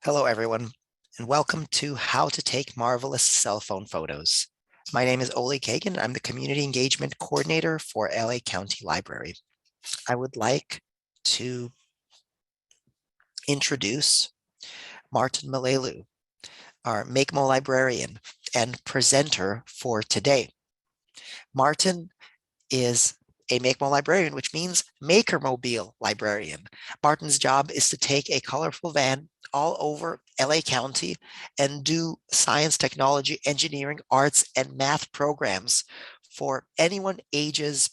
Hello, everyone, and welcome to How to Take Marvelous Cell Phone Photos. My name is Ole Kagan. I'm the Community Engagement Coordinator for LA County Library. I would like to introduce Martin Malelu, our MakeMo librarian and presenter for today. Martin is a MakeMo librarian, which means MakerMobile librarian. Martin's job is to take a colorful van all over LA County and do science, technology, engineering, arts, and math programs for anyone ages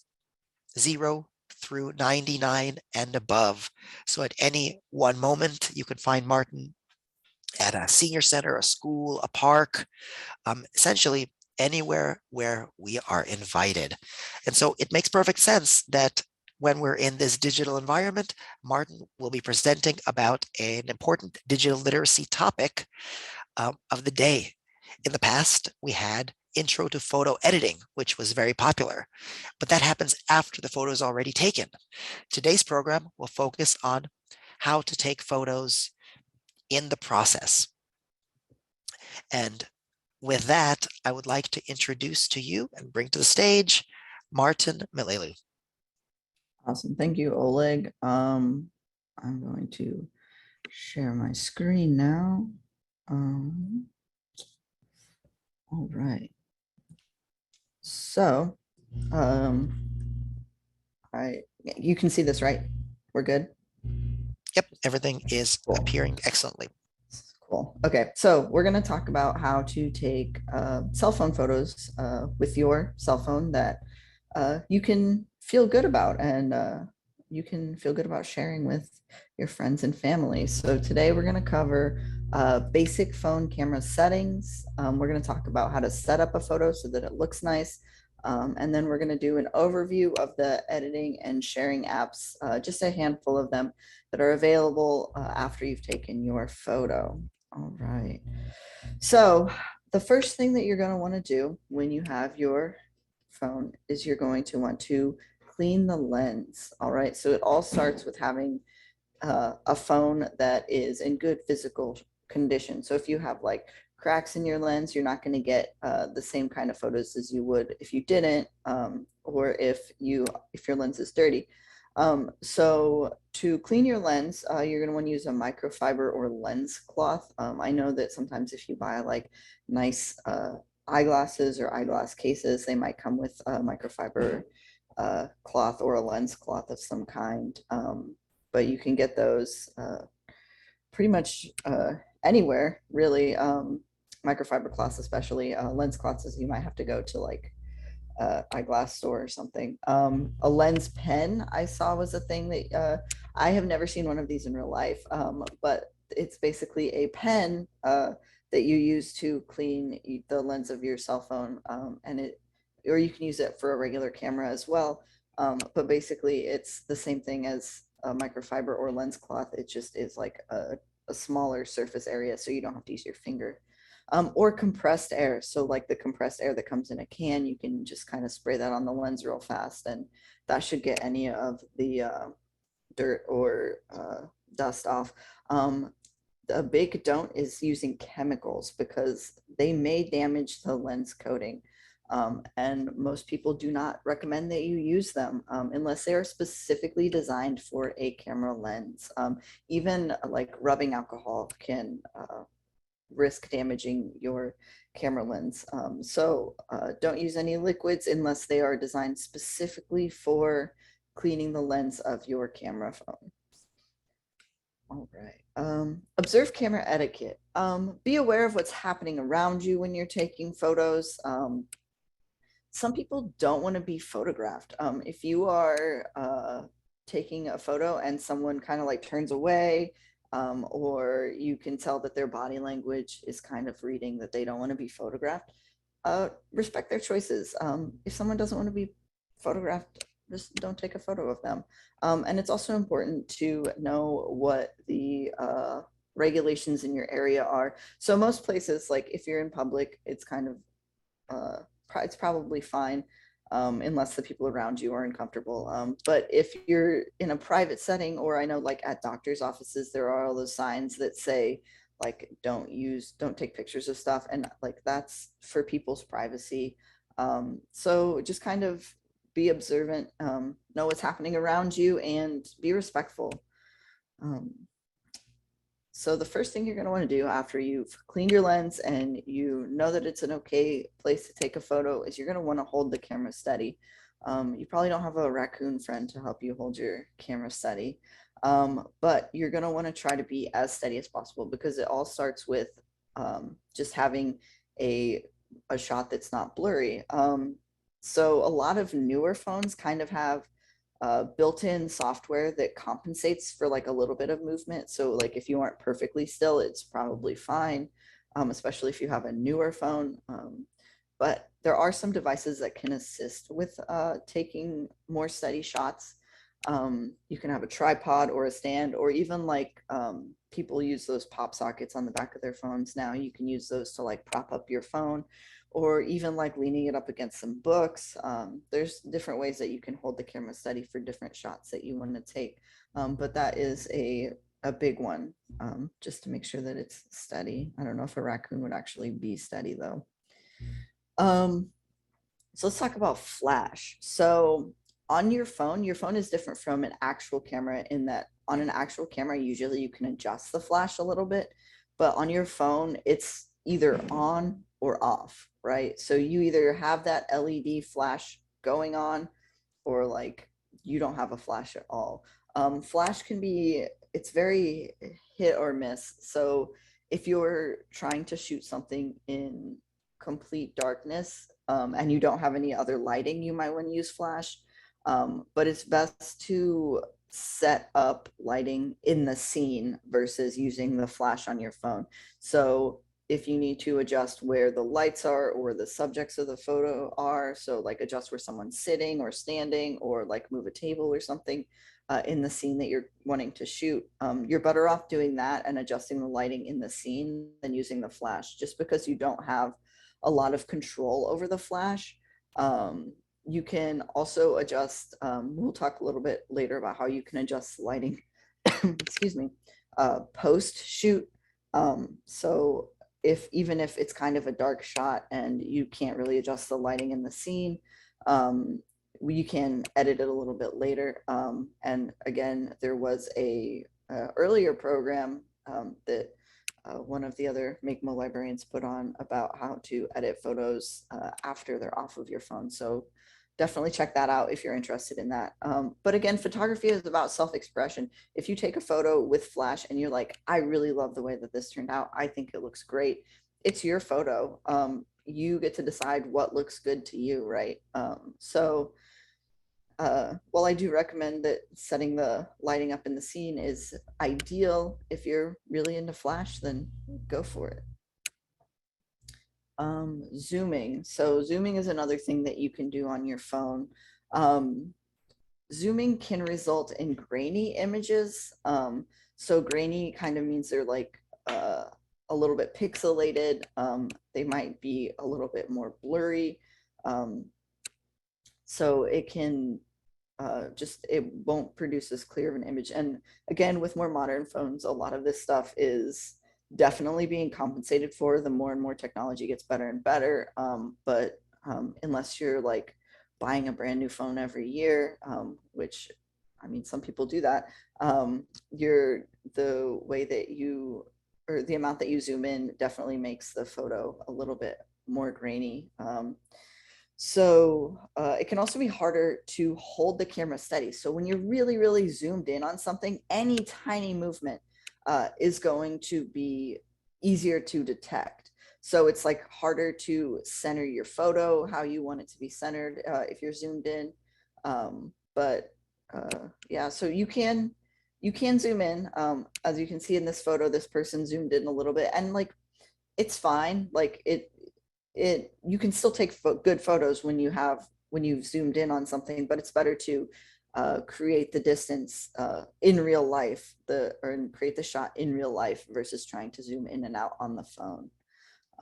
0 through 99 and above. So at any one moment, you can find Martin at a senior center, a school, a park, essentially anywhere where we are invited. And so it makes perfect sense that when we're in this digital environment, Martin will be presenting about an important digital literacy topic of the day. In the past, we had intro to photo editing, which was very popular, but that happens after the photo is already taken. Today's program will focus on how to take photos in the process. And with that, I would like to introduce to you and bring to the stage Martin Malelu. Awesome. Thank you, Oleg. I'm going to share my screen now. All right. So you can see this, right? We're good? Yep, everything is Cool. appearing excellently. Cool. Okay, so we're going to talk about how to take cell phone photos with your cell phone that you can feel good about, and you can feel good about sharing with your friends and family. So today we're going to cover basic phone camera settings. We're going to talk about how to set up a photo so that it looks nice. And then we're going to do an overview of the editing and sharing apps, just a handful of them that are available after you've taken your photo. All right. So the first thing that you're going to want to do when you have your phone is you're going to want to clean the lens. All right. So it all starts with having a phone that is in good physical condition. So if you have like cracks in your lens, you're not going to get the same kind of photos as you would if you didn't, or if your lens is dirty. So to clean your lens, you're going to want to use a microfiber or lens cloth. I know that sometimes if you buy like nice eyeglasses or eyeglass cases, they might come with a microfiber cloth or a lens cloth of some kind. But you can get those pretty much anywhere, really. Microfiber cloths, especially lens cloths, you might have to go to like eyeglass store or something. A lens pen I saw was a thing that I have never seen one of these in real life, but it's basically a pen that you use to clean the lens of your cell phone, or you can use it for a regular camera as well. But basically, it's the same thing as a microfiber or lens cloth. It just is like a smaller surface area, so you don't have to use your finger. Or compressed air. So like the compressed air that comes in a can, you can just kind of spray that on the lens real fast, and that should get any of the dirt or dust off. A big don't is using chemicals because they may damage the lens coating. And most people do not recommend that you use them unless they are specifically designed for a camera lens. Even like rubbing alcohol can risk damaging your camera lens. So don't use any liquids unless they are designed specifically for cleaning the lens of your camera phone. All right. Observe camera etiquette. Be aware of what's happening around you when you're taking photos. Some people don't want to be photographed. If you are taking a photo and someone kind of like turns away, or you can tell that their body language is kind of reading that they don't want to be photographed, respect their choices. If someone doesn't want to be photographed, just don't take a photo of them. And it's also important to know what the regulations in your area are. So most places, like if you're in public, it's kind of it's probably fine, unless the people around you are uncomfortable. But if you're in a private setting, or I know like at doctor's offices, there are all those signs that say like don't take pictures of stuff, and like that's for people's privacy. So just kind of be observant, know what's happening around you, and be respectful. Um, so the first thing you're going to want to do after you've cleaned your lens and you know that it's an okay place to take a photo is you're going to want to hold the camera steady. You probably don't have a raccoon friend to help you hold your camera steady, but you're going to want to try to be as steady as possible, because it all starts with just having a, a shot that's not blurry. So a lot of newer phones kind of have built-in software that compensates for like a little bit of movement. So like if you aren't perfectly still, it's probably fine, especially if you have a newer phone. But there are some devices that can assist with taking more steady shots. You can have a tripod or a stand, or even like people use those pop sockets on the back of their phones now. You can use those to like prop up your phone, or even like leaning it up against some books. There's different ways that you can hold the camera steady for different shots that you want to take. But that is a big one, just to make sure that it's steady. I don't know if a raccoon would actually be steady though. So let's talk about flash. So on your phone is different from an actual camera in that on an actual camera, usually you can adjust the flash a little bit, but on your phone, it's either on or off, right? So you either have that LED flash going on, or like you don't have a flash at all. Flash can be, it's very hit or miss. So if you're trying to shoot something in complete darkness, and you don't have any other lighting, you might want to use flash. But it's best to set up lighting in the scene versus using the flash on your phone. So if you need to adjust where the lights are or the subjects of the photo are, so like adjust where someone's sitting or standing, or like move a table or something in the scene that you're wanting to shoot, you're better off doing that and adjusting the lighting in the scene than using the flash, just because you don't have a lot of control over the flash. You can also adjust, we'll talk a little bit later about how you can adjust lighting, excuse me, post shoot. So even if it's kind of a dark shot and you can't really adjust the lighting in the scene, you can edit it a little bit later. And again, there was a earlier program that one of the other MakeMo librarians put on about how to edit photos after they're off of your phone. So definitely check that out if you're interested in that. But again, photography is about self-expression. If you take a photo with flash and you're like, I really love the way that this turned out, I think it looks great, it's your photo. You get to decide what looks good to you, right? Well, I do recommend that setting the lighting up in the scene is ideal. If you're really into flash, then go for it. Zooming. So zooming is another thing that you can do on your phone. Zooming can result in grainy images. So grainy kind of means they're like a little bit pixelated. They might be a little bit more blurry. So it can it won't produce as clear of an image. And again, with more modern phones, a lot of this stuff is definitely being compensated for. The more and more technology gets better and better. But unless you're like buying a brand new phone every year, which I mean, some people do that, the way that you, or the amount that you zoom in definitely makes the photo a little bit more grainy. So it can also be harder to hold the camera steady. So when you're really, really zoomed in on something, any tiny movement is going to be easier to detect. So it's like harder to center your photo how you want it to be centered if you're zoomed in. Yeah, so you can zoom in. As you can see in this photo, this person zoomed in a little bit, and like it's fine. Like you can still take good photos when you've zoomed in on something, but it's better to create the distance in real life, or create the shot in real life versus trying to zoom in and out on the phone.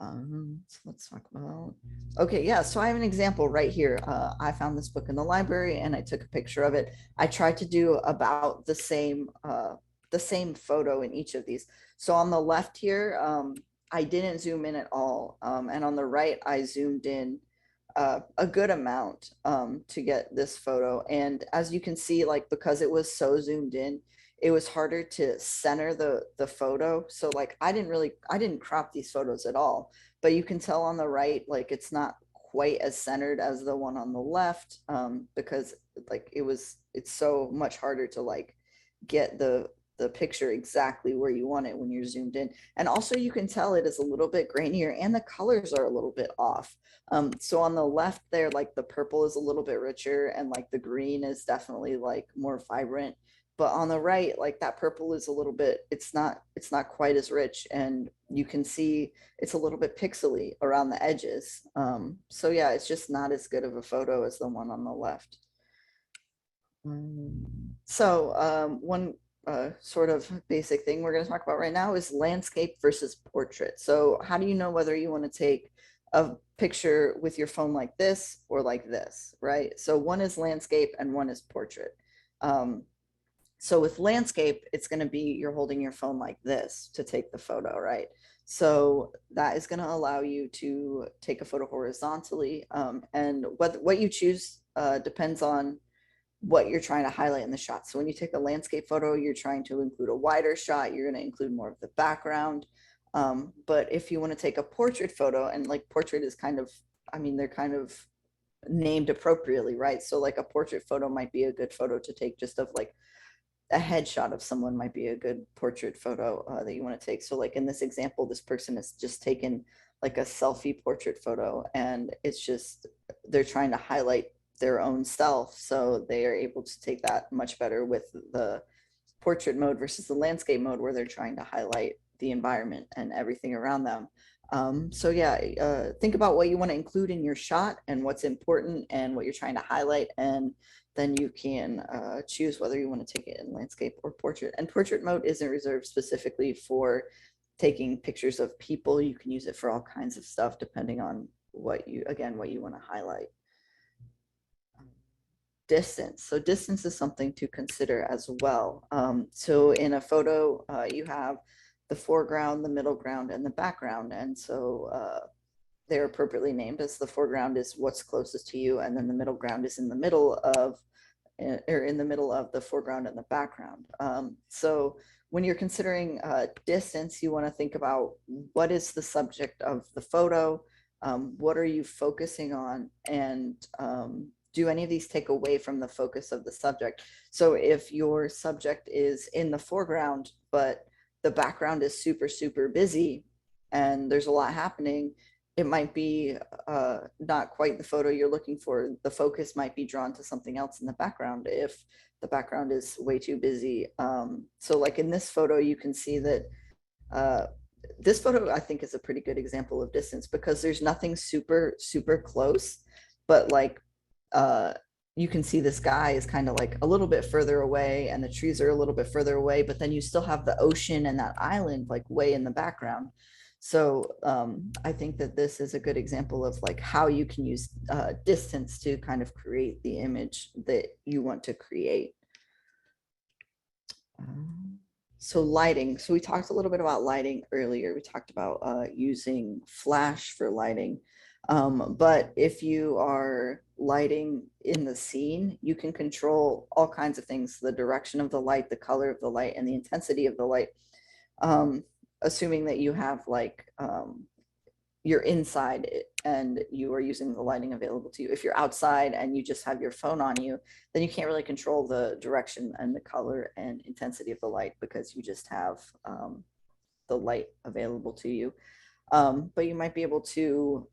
So let's talk about, okay, yeah, so I have an example right here. I found this book in the library and I took a picture of it. I tried to do about the same the same photo in each of these. So on the left here, I didn't zoom in at all. And on the right, I zoomed in a good amount to get this photo. And as you can see, like, because it was so zoomed in, it was harder to center the photo. So like, I didn't crop these photos at all, but you can tell on the right, like, it's not quite as centered as the one on the left, because like it's so much harder to like get the picture exactly where you want it when you're zoomed in. And also you can tell it is a little bit grainier and the colors are a little bit off. So on the left there, like the purple is a little bit richer and like the green is definitely like more vibrant. But on the right, like that purple is a little bit, it's not quite as rich, and you can see it's a little bit pixely around the edges. So yeah, it's just not as good of a photo as the one on the left. So one sort of basic thing we're going to talk about right now is landscape versus portrait. So how do you know whether you want to take a picture with your phone like this or like this, right? So one is landscape and one is portrait. So with landscape, it's going to be you're holding your phone like this to take the photo, right? So that is going to allow you to take a photo horizontally. And what you choose depends on what you're trying to highlight in the shot. So when you take a landscape photo, you're trying to include a wider shot, you're going to include more of the background. But if you want to take a portrait photo, and like portrait is kind of, I mean, they're kind of named appropriately, right? So like a portrait photo might be a good photo to take just of like a headshot of someone might be a good portrait photo that you want to take. So like in this example, this person has just taken like a selfie portrait photo, and it's just, they're trying to highlight their own self. So they are able to take that much better with the portrait mode versus the landscape mode, where they're trying to highlight the environment and everything around them. So yeah, think about what you want to include in your shot and what's important and what you're trying to highlight, and then you can choose whether you want to take it in landscape or portrait. And portrait mode isn't reserved specifically for taking pictures of people. You can use it for all kinds of stuff depending on what you want to highlight. Distance. So distance is something to consider as well. So in a photo, you have the foreground, the middle ground, and the background. And so they're appropriately named, as the foreground is what's closest to you, and then the middle ground is in the middle of the foreground and the background. So when you're considering distance, you want to think about what is the subject of the photo, what are you focusing on, and do any of these take away from the focus of the subject? So if your subject is in the foreground, but the background is super, super busy and there's a lot happening, it might be not quite the photo you're looking for. The focus might be drawn to something else in the background if the background is way too busy. So like in this photo, you can see that this photo, I think, is a pretty good example of distance, because there's nothing super, super close, but like you can see this guy is kind of like a little bit further away and the trees are a little bit further away, but then you still have the ocean and that island like way in the background. So I think that this is a good example of like how you can use distance to kind of create the image that you want to create. So lighting. So we talked a little bit about lighting earlier. We talked about using flash for lighting. But if you are lighting in the scene, you can control all kinds of things: the direction of the light, the color of the light, and the intensity of the light. Assuming that you have like you're inside and you are using the lighting available to you. If you're outside and you just have your phone on you, then you can't really control the direction and the color and intensity of the light, because you just have the light available to you. But you might be able to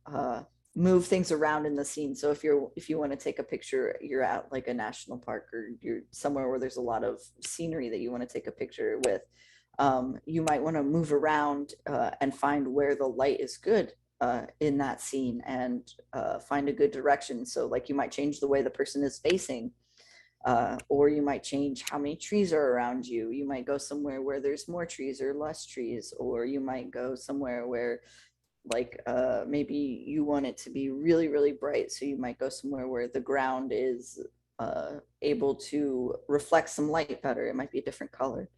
move things around in the scene. So if you want to take a picture, you're at like a national park, or you're somewhere where there's a lot of scenery that you want to take a picture with, you might want to move around and find where the light is good in that scene, and find a good direction. So like you might change the way the person is facing, or you might change how many trees are around you. You might go somewhere where there's more trees or less trees, or you might go somewhere where like maybe you want it to be really, really bright. So you might go somewhere where the ground is able to reflect some light better. It might be a different color.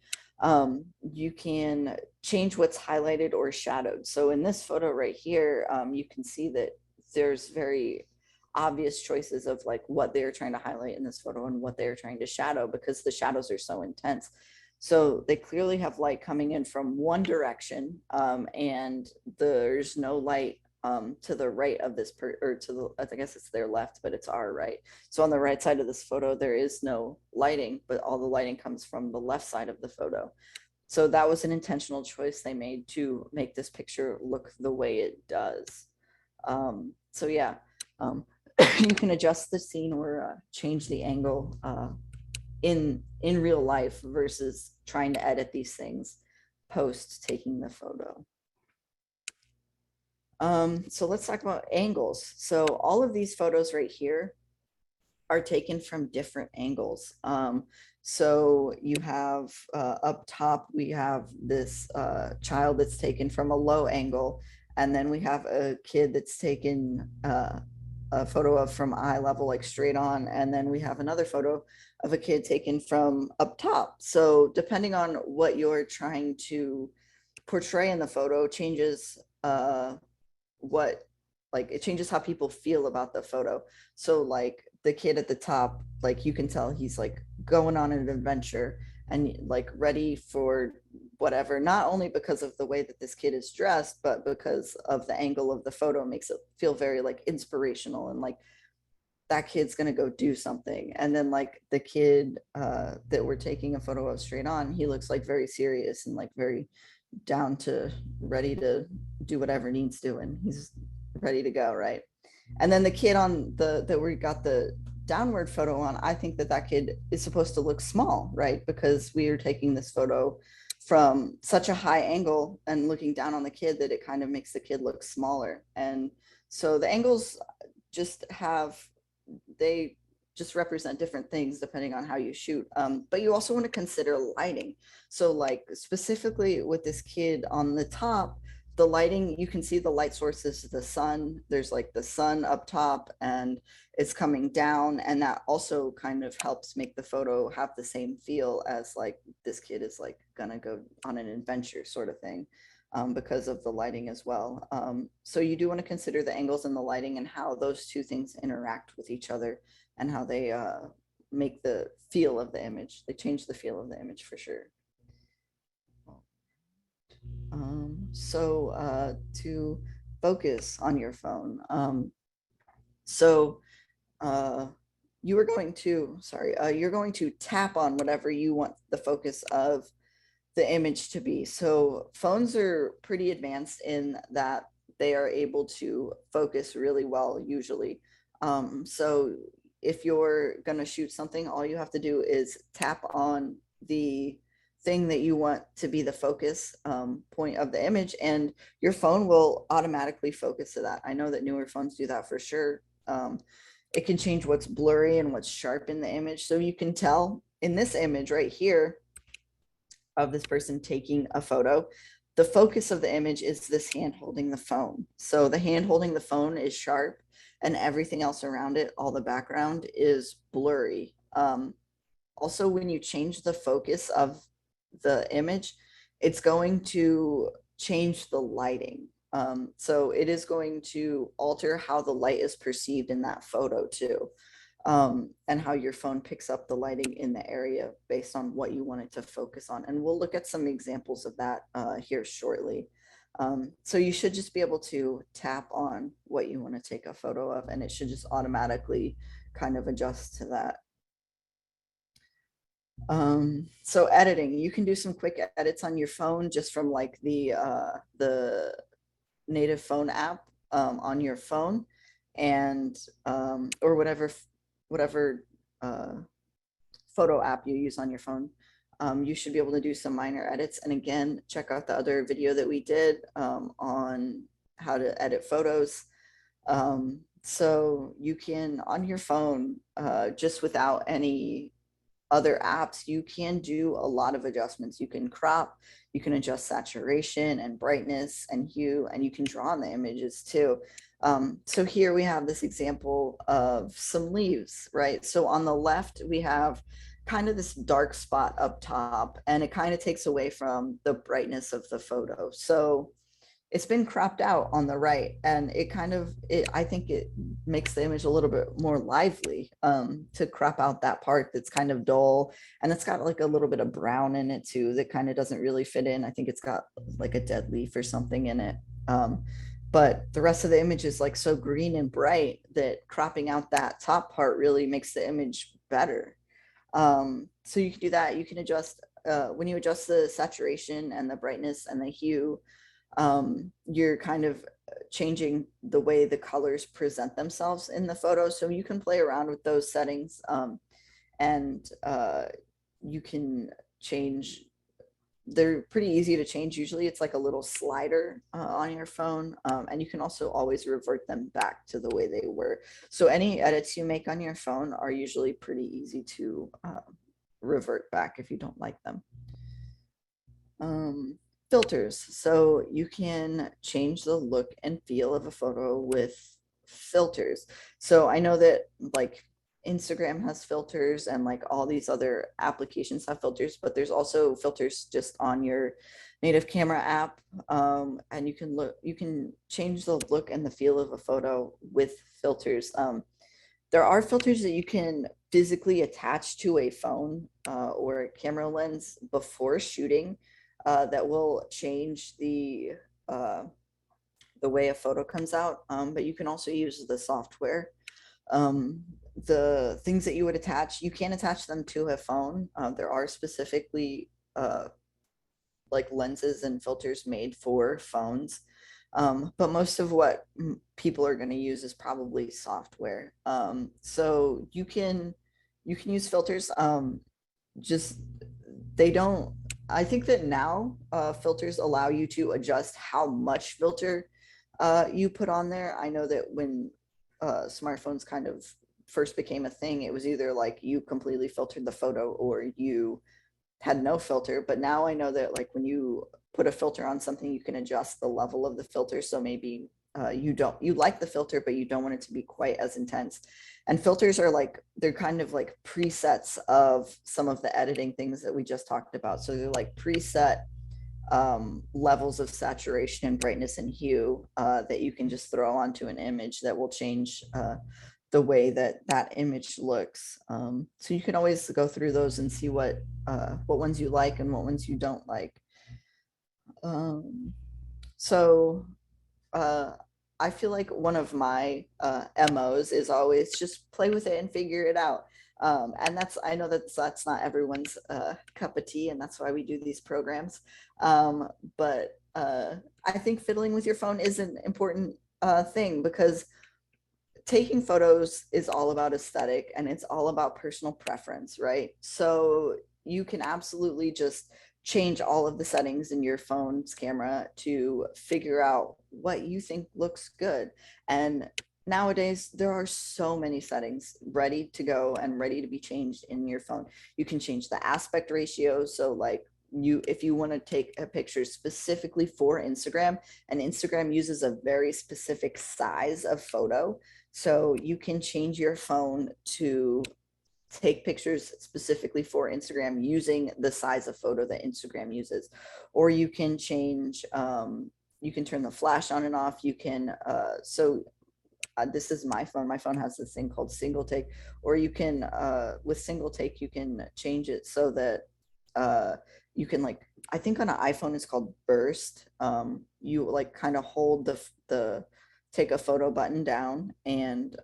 You can change what's highlighted or shadowed. So in this photo right here, you can see that there's very obvious choices of like what they're trying to highlight in this photo and what they're trying to shadow, because the shadows are so intense. So they clearly have light coming in from one direction, and there's no light to the right of this or to the, I guess it's their left, but it's our right. So on the right side of this photo, there is no lighting, but all the lighting comes from the left side of the photo. So that was an intentional choice they made to make this picture look the way it does. So yeah, um, you can adjust the scene or change the angle in real life versus trying to edit these things post taking the photo. So let's talk about angles. So all of these photos right here are taken from different angles. So you have up top, we have this child that's taken from a low angle, and then we have a kid that's taken a photo of from eye level, like straight on, and then we have another photo of a kid taken from up top. So depending on what you're trying to portray in the photo changes what, like, it changes how people feel about the photo. So like the kid at the top, like you can tell he's like going on an adventure and like ready for whatever, not only because of the way that this kid is dressed, but because of the angle of the photo makes it feel very like inspirational and like that kid's gonna go do something. And then like the kid that we're taking a photo of straight on, he looks like very serious and like very down to ready to do whatever needs doing. He's ready to go, right? And then the kid on the that we got the downward photo on, I think that that kid is supposed to look small, right? Because we are taking this photo from such a high angle and looking down on the kid that it kind of makes the kid look smaller. And so the angles just have, they just represent different things depending on how you shoot. But you also want to consider lighting. So like specifically with this kid on the top, the lighting, you can see the light sources, the sun, there's like the sun up top and it's coming down. And that also kind of helps make the photo have the same feel as like this kid is like gonna go on an adventure sort of thing. Because of the lighting as well. So you do want to consider the angles and the lighting and how those two things interact with each other and how they make the feel of the image. They change the feel of the image for sure. So to focus on your phone. So you are going to, sorry, you're going to tap on whatever you want the focus of the image to be. So phones are pretty advanced in that they are able to focus really well usually. So if you're going to shoot something, all you have to do is tap on the thing that you want to be the focus point of the image, and your phone will automatically focus to that. I know that newer phones do that for sure. It can change what's blurry and what's sharp in the image. So you can tell in this image right here of this person taking a photo, the focus of the image is this hand holding the phone. So the hand holding the phone is sharp and everything else around it, all the background is blurry. Also, when you change the focus of the image, it's going to change the lighting. So it is going to alter how the light is perceived in that photo too. And how your phone picks up the lighting in the area based on what you want it to focus on. And we'll look at some examples of that here shortly. So you should just be able to tap on what you want to take a photo of, and it should just automatically kind of adjust to that. So editing, you can do some quick edits on your phone just from like the native phone app on your phone, and or whatever photo app you use on your phone. You should be able to do some minor edits. And again, check out the other video that we did on how to edit photos. So you can, on your phone, just without any other apps, you can do a lot of adjustments. You can crop, you can adjust saturation and brightness and hue, and you can draw on the images too. So here we have this example of some leaves, right? So on the left, we have kind of this dark spot up top, and it kind of takes away from the brightness of the photo. So it's been cropped out on the right, and I think it makes the image a little bit more lively, to crop out that part that's kind of dull, and it's got like a little bit of brown in it too that kind of doesn't really fit in. I think it's got like a dead leaf or something in it. But the rest of the image is like so green and bright that cropping out that top part really makes the image better. So you can do that. You can adjust, when you adjust the saturation and the brightness and the hue, you're kind of changing the way the colors present themselves in the photo. So you can play around with those settings, and you can change. They're pretty easy to change. Usually it's like a little slider on your phone, and you can also always revert them back to the way they were. So any edits you make on your phone are usually pretty easy to revert back if you don't like them. Filters. So you can change the look and feel of a photo with filters. So I know that like Instagram has filters, and like all these other applications have filters, but there's also filters just on your native camera app. And you can change the look and the feel of a photo with filters. There are filters that you can physically attach to a phone or a camera lens before shooting, that will change uh, the way a photo comes out. But you can also use the software. The things that you would attach, you can attach them to a phone. There are specifically like lenses and filters made for phones. But most of what people are going to use is probably software. So you can use filters. Just they don't. I think that now filters allow you to adjust how much filter you put on there. I know that when smartphones kind of first became a thing, it was either like you completely filtered the photo or you had no filter. But now I know that like when you put a filter on something, you can adjust the level of the filter. So maybe you like the filter, but you don't want it to be quite as intense. And filters are like, they're kind of like presets of some of the editing things that we just talked about. So they're like preset levels of saturation and brightness and hue that you can just throw onto an image that will change the way that that image looks. So you can always go through those and see what ones you like and what ones you don't like. So uh, I feel like one of my MOs is always just play with it and figure it out. And I know that's not everyone's cup of tea, and that's why we do these programs. But I think fiddling with your phone is an important thing, because taking photos is all about aesthetic and it's all about personal preference, right? So you can absolutely just change all of the settings in your phone's camera to figure out what you think looks good. And nowadays there are so many settings ready to go and ready to be changed in your phone. You can change the aspect ratio. So like if you want to take a picture specifically for Instagram, and Instagram uses a very specific size of photo, so you can change your phone to take pictures specifically for Instagram using the size of photo that Instagram uses. Or you can change, you can turn the flash on and off. You can, this is my phone. My phone has this thing called single take, or you can, with single take, you can change it so that you can like, I think on an iPhone it's called burst. You like kind of hold the take a photo button down, and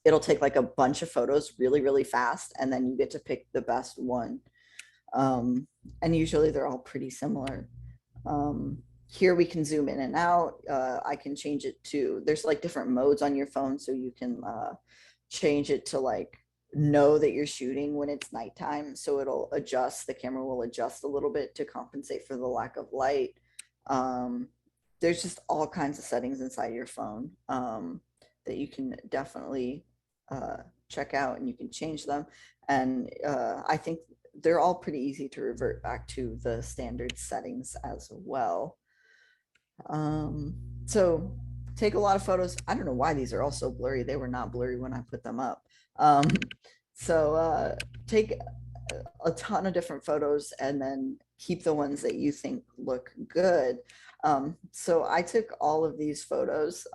it'll take like a bunch of photos really, really fast, and then you get to pick the best one. And usually they're all pretty similar. Here we can zoom in and out. I can change it to, there's like different modes on your phone, so you can change it to like know that you're shooting when it's nighttime. So it'll adjust, the camera will adjust a little bit to compensate for the lack of light. There's just all kinds of settings inside your phone that you can definitely check out, and you can change them. And I think they're all pretty easy to revert back to the standard settings as well. So take a lot of photos. I don't know why these are all so blurry. They were not blurry when I put them up. So take a ton of different photos and then keep the ones that you think look good. So I took all of these photos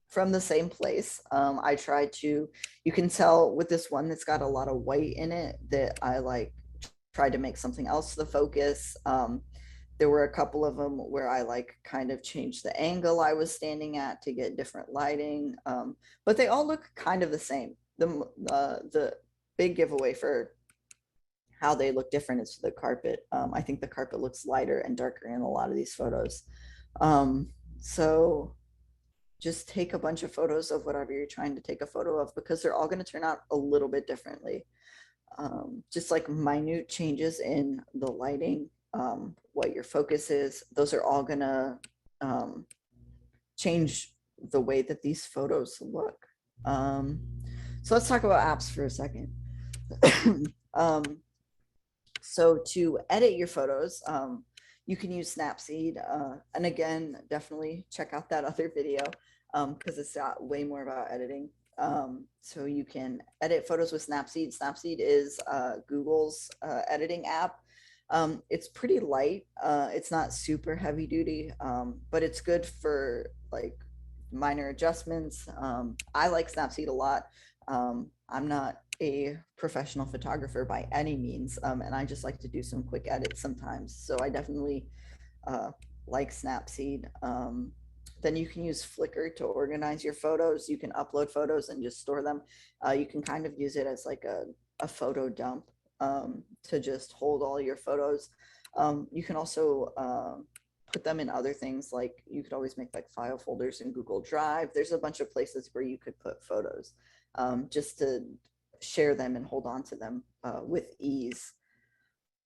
from the same place. I tried to, you can tell with this one that's got a lot of white in it that I like tried to make something else the focus. There were a couple of them where I like kind of changed the angle I was standing at to get different lighting, but they all look kind of the same. The big giveaway for how they look different is the carpet. I think the carpet looks lighter and darker in a lot of these photos. Um, so just take a bunch of photos of whatever you're trying to take a photo of because they're all going to turn out a little bit differently. Just like minute changes in the lighting, what your focus is, those are all going to change the way that these photos look. So let's talk about apps for a second. um, So to edit your photos, you can use Snapseed. And again, definitely check out that other video because it's got way more about editing. So you can edit photos with Snapseed. Snapseed is Google's editing app. It's pretty light. It's not super heavy duty, but it's good for like minor adjustments. I like Snapseed a lot. I'm not a professional photographer by any means, and I just like to do some quick edits sometimes. So I definitely uh, like Snapseed. Then you can use Flickr to organize your photos. You can upload photos and just store them. You can kind of use it as like a photo dump to just hold all your photos. You can also put them in other things, like you could always make like file folders in Google Drive. There's a bunch of places where you could put photos just to share them and hold on to them with ease.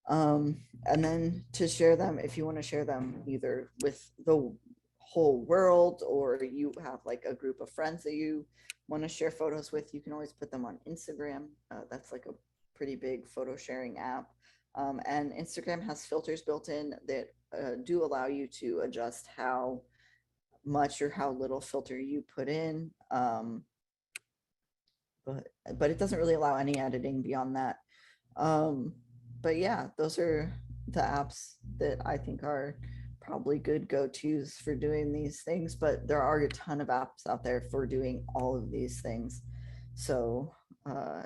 And then to share them, if you want to share them either with the whole world or you have like a group of friends that you want to share photos with, you can always put them on Instagram. That's like a pretty big photo sharing app. And Instagram has filters built in that do allow you to adjust how much or how little filter you put in. But it doesn't really allow any editing beyond that. Um, but yeah, those are the apps that I think are probably good go-tos for doing these things, but there are a ton of apps out there for doing all of these things. So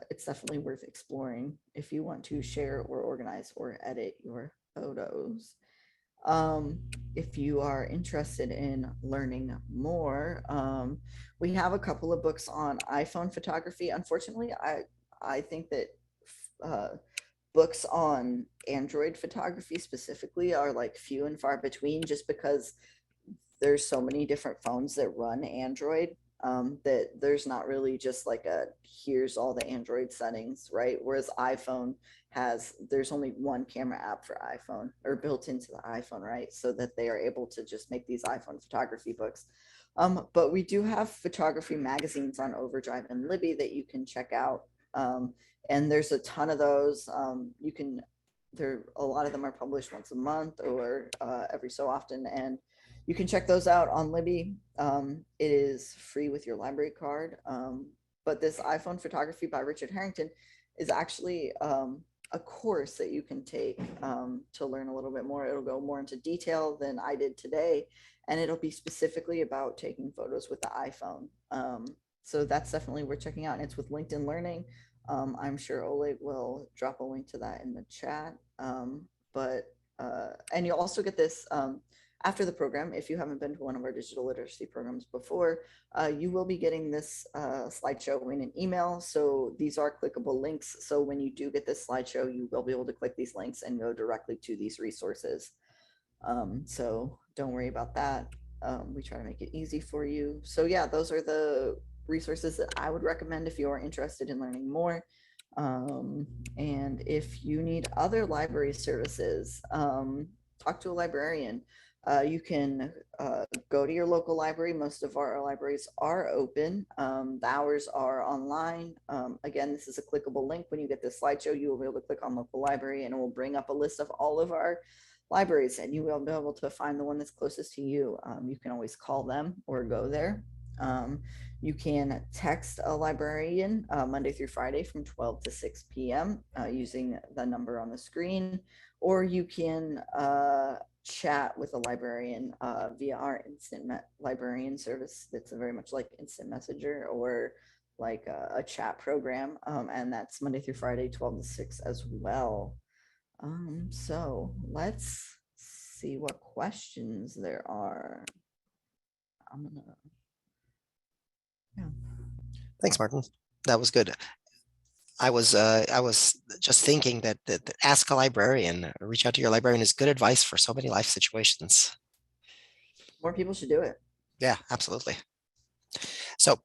it's definitely worth exploring if you want to share or organize or edit your photos. If you are interested in learning more, we have a couple of books on iPhone photography. Unfortunately, I think that uh, books on Android photography specifically are like few and far between, just because there's so many different phones that run Android, that there's not really just like a here's all the Android settings, right? Whereas iPhone there's only one camera app for iPhone or built into the iPhone, right? So that they are able to just make these iPhone photography books. But we do have photography magazines on Overdrive and Libby that you can check out. And there's a ton of those. You can, a lot of them are published once a month or every so often. And you can check those out on Libby. It is free with your library card. But this iPhone photography by Richard Harrington is actually a course that you can take to learn a little bit more. It'll go more into detail than I did today, and it'll be specifically about taking photos with the iPhone. So that's definitely worth checking out, and it's with LinkedIn Learning. I'm sure Oleg will drop a link to that in the chat. And you'll also get this after the program. If you haven't been to one of our digital literacy programs before, you will be getting this slideshow in an email. So these are clickable links. So when you do get this slideshow, you will be able to click these links and go directly to these resources. So don't worry about that. We try to make it easy for you. So yeah, those are the resources that I would recommend if you are interested in learning more. And if you need other library services, talk to a librarian. You can go to your local library. Most of our libraries are open. The hours are online. Again, this is a clickable link. When you get this slideshow, you will be able to click on local library and it will bring up a list of all of our libraries and you will be able to find the one that's closest to you. You can always call them or go there. You can text a librarian Monday through Friday from 12 to 6 p.m. Using the number on the screen, or you can chat with a librarian via our librarian service. That's very much like instant messenger or like a chat program. And that's Monday through Friday, 12 to 6 as well. So let's see what questions there are. I'm gonna, yeah. Thanks, Martin. That was good. I was just thinking that ask a librarian, reach out to your librarian is good advice for so many life situations. More people should do it. Yeah, absolutely. So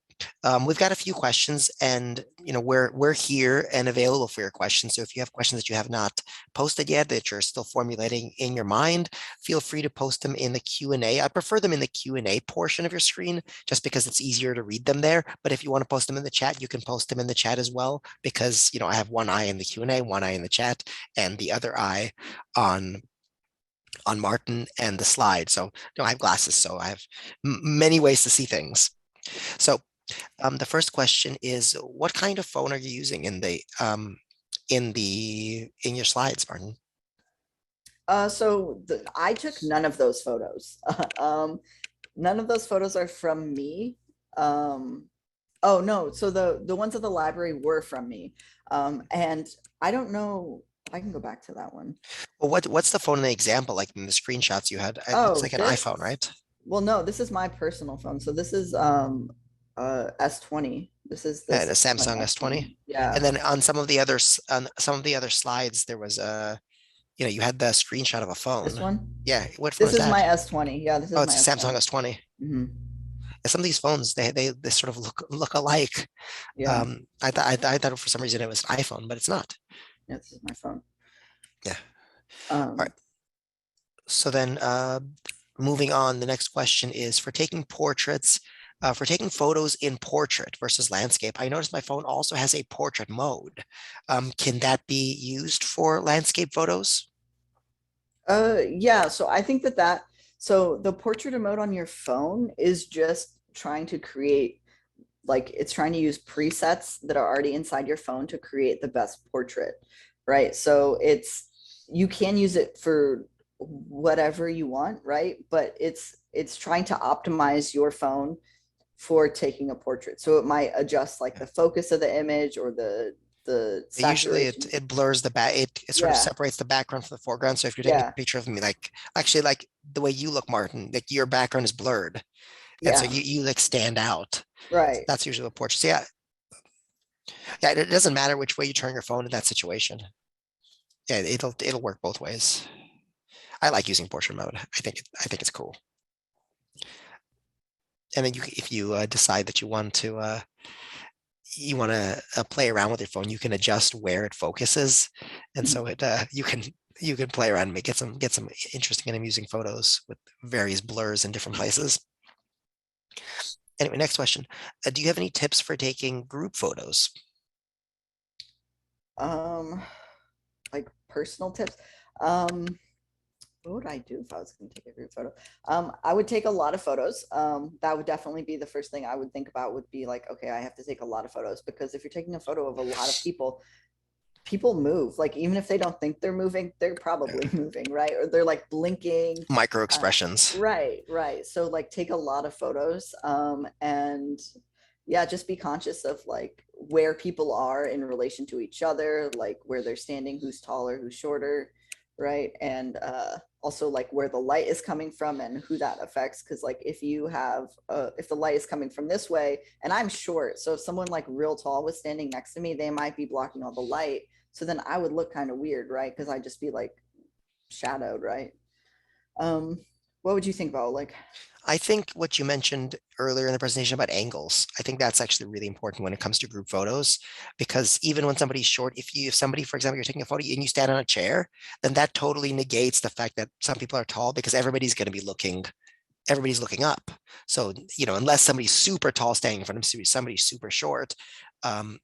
we've got a few questions, and we're here and available for your questions. So if you have questions that you have not posted yet that you're still formulating in your mind, feel free to post them in the Q&A. I prefer them in the Q&A portion of your screen just because it's easier to read them there. But if you want to post them in the chat, you can post them in the chat as well, because I have one eye in the Q&A, one eye in the chat, and the other eye on Martin and the slide. So I have glasses, so I have many ways to see things. So the first question is, what kind of phone are you using in your slides, Martin? I took none of those photos. None of those photos are from me. Oh no, so the ones at the library were from me. And I don't know. I can go back to that one. Well, what's the phone in the example, like in the screenshots you had? It looks Oh, like an this. iPhone, right? Well, no, this is my personal phone. So this is S20. This is And a this like Samsung S20. S20. Yeah. And then on some of the other slides, there was you had the screenshot of a This phone. one. Yeah, what phone This is is my that? S20. Yeah, this Oh, is it's my a Samsung S20. S20. Hmm. And some of these phones, they sort of look alike. Yeah. I thought for some reason it was an iPhone, but it's not. Yeah, this is my phone. Yeah. All right. Um, So then moving on, the next question is for taking photos in portrait versus landscape. I noticed my phone also has a portrait mode. Can that be used for landscape photos? yeah, so I think so the portrait mode on your phone is just trying to create, like, it's trying to use presets that are already inside your phone to create the best portrait, right? So you can use it for whatever you want, right? But it's trying to optimize your phone for taking a portrait. So it might adjust like the focus of the image or the Usually saturation. it blurs the back, it sort of Yeah, separates the background from the foreground. So if you're taking yeah, a picture of me, like actually like the way you look, Martin, like your background is blurred. And so yeah, you like stand out. So right. that's usually a portrait. So yeah, it doesn't matter which way you turn your phone in that situation. Yeah, it'll work both ways. I like using portrait mode. I think it's cool. And then if you decide that you want to play around with your phone, you can adjust where it focuses, and Mhm. so you can play around and get some interesting and amusing photos with various blurs in different places. Anyway, next question: do you have any tips for taking group photos? Um, like personal tips. Um, what would I do if I was going to take a group photo? I would take a lot of photos. That would definitely be the first thing I would think about, would be like, okay, I have to take a lot of photos, because if you're taking a photo of a lot of people, people move. Like, even if they don't think they're moving, they're probably moving, right? Or they're like blinking. Micro Uh, expressions. right. So like take a lot of photos, and yeah, just be conscious of like where people are in relation to each other, like where they're standing, who's taller, who's shorter, right? And also like where the light is coming from and who that affects. Because like if the light is coming from this way and I'm short, so if someone like real tall was standing next to me, they might be blocking all the light. So then I would look kind of weird, right? Because I'd just be like shadowed, right? Um, what would you think about like? I think what you mentioned earlier in the presentation about angles, I think that's actually really important when it comes to group photos, because even when somebody's short, if somebody, for example, you're taking a photo and you stand on a chair, then that totally negates the fact that some people are tall, because everybody's going to be looking everybody's looking up. So, unless somebody's super tall standing in front of somebody super short,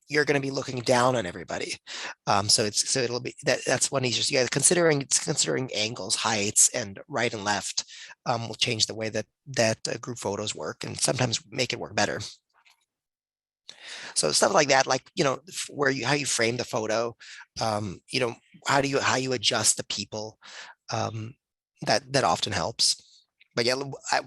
you're going to be looking down on everybody. So it'll be that's one easier. So yeah, considering angles, heights, and right and left will change the way that group photos work, and sometimes make it work better. So stuff like that, like where you how you frame the photo, how you adjust the people, um, that often helps. But yeah,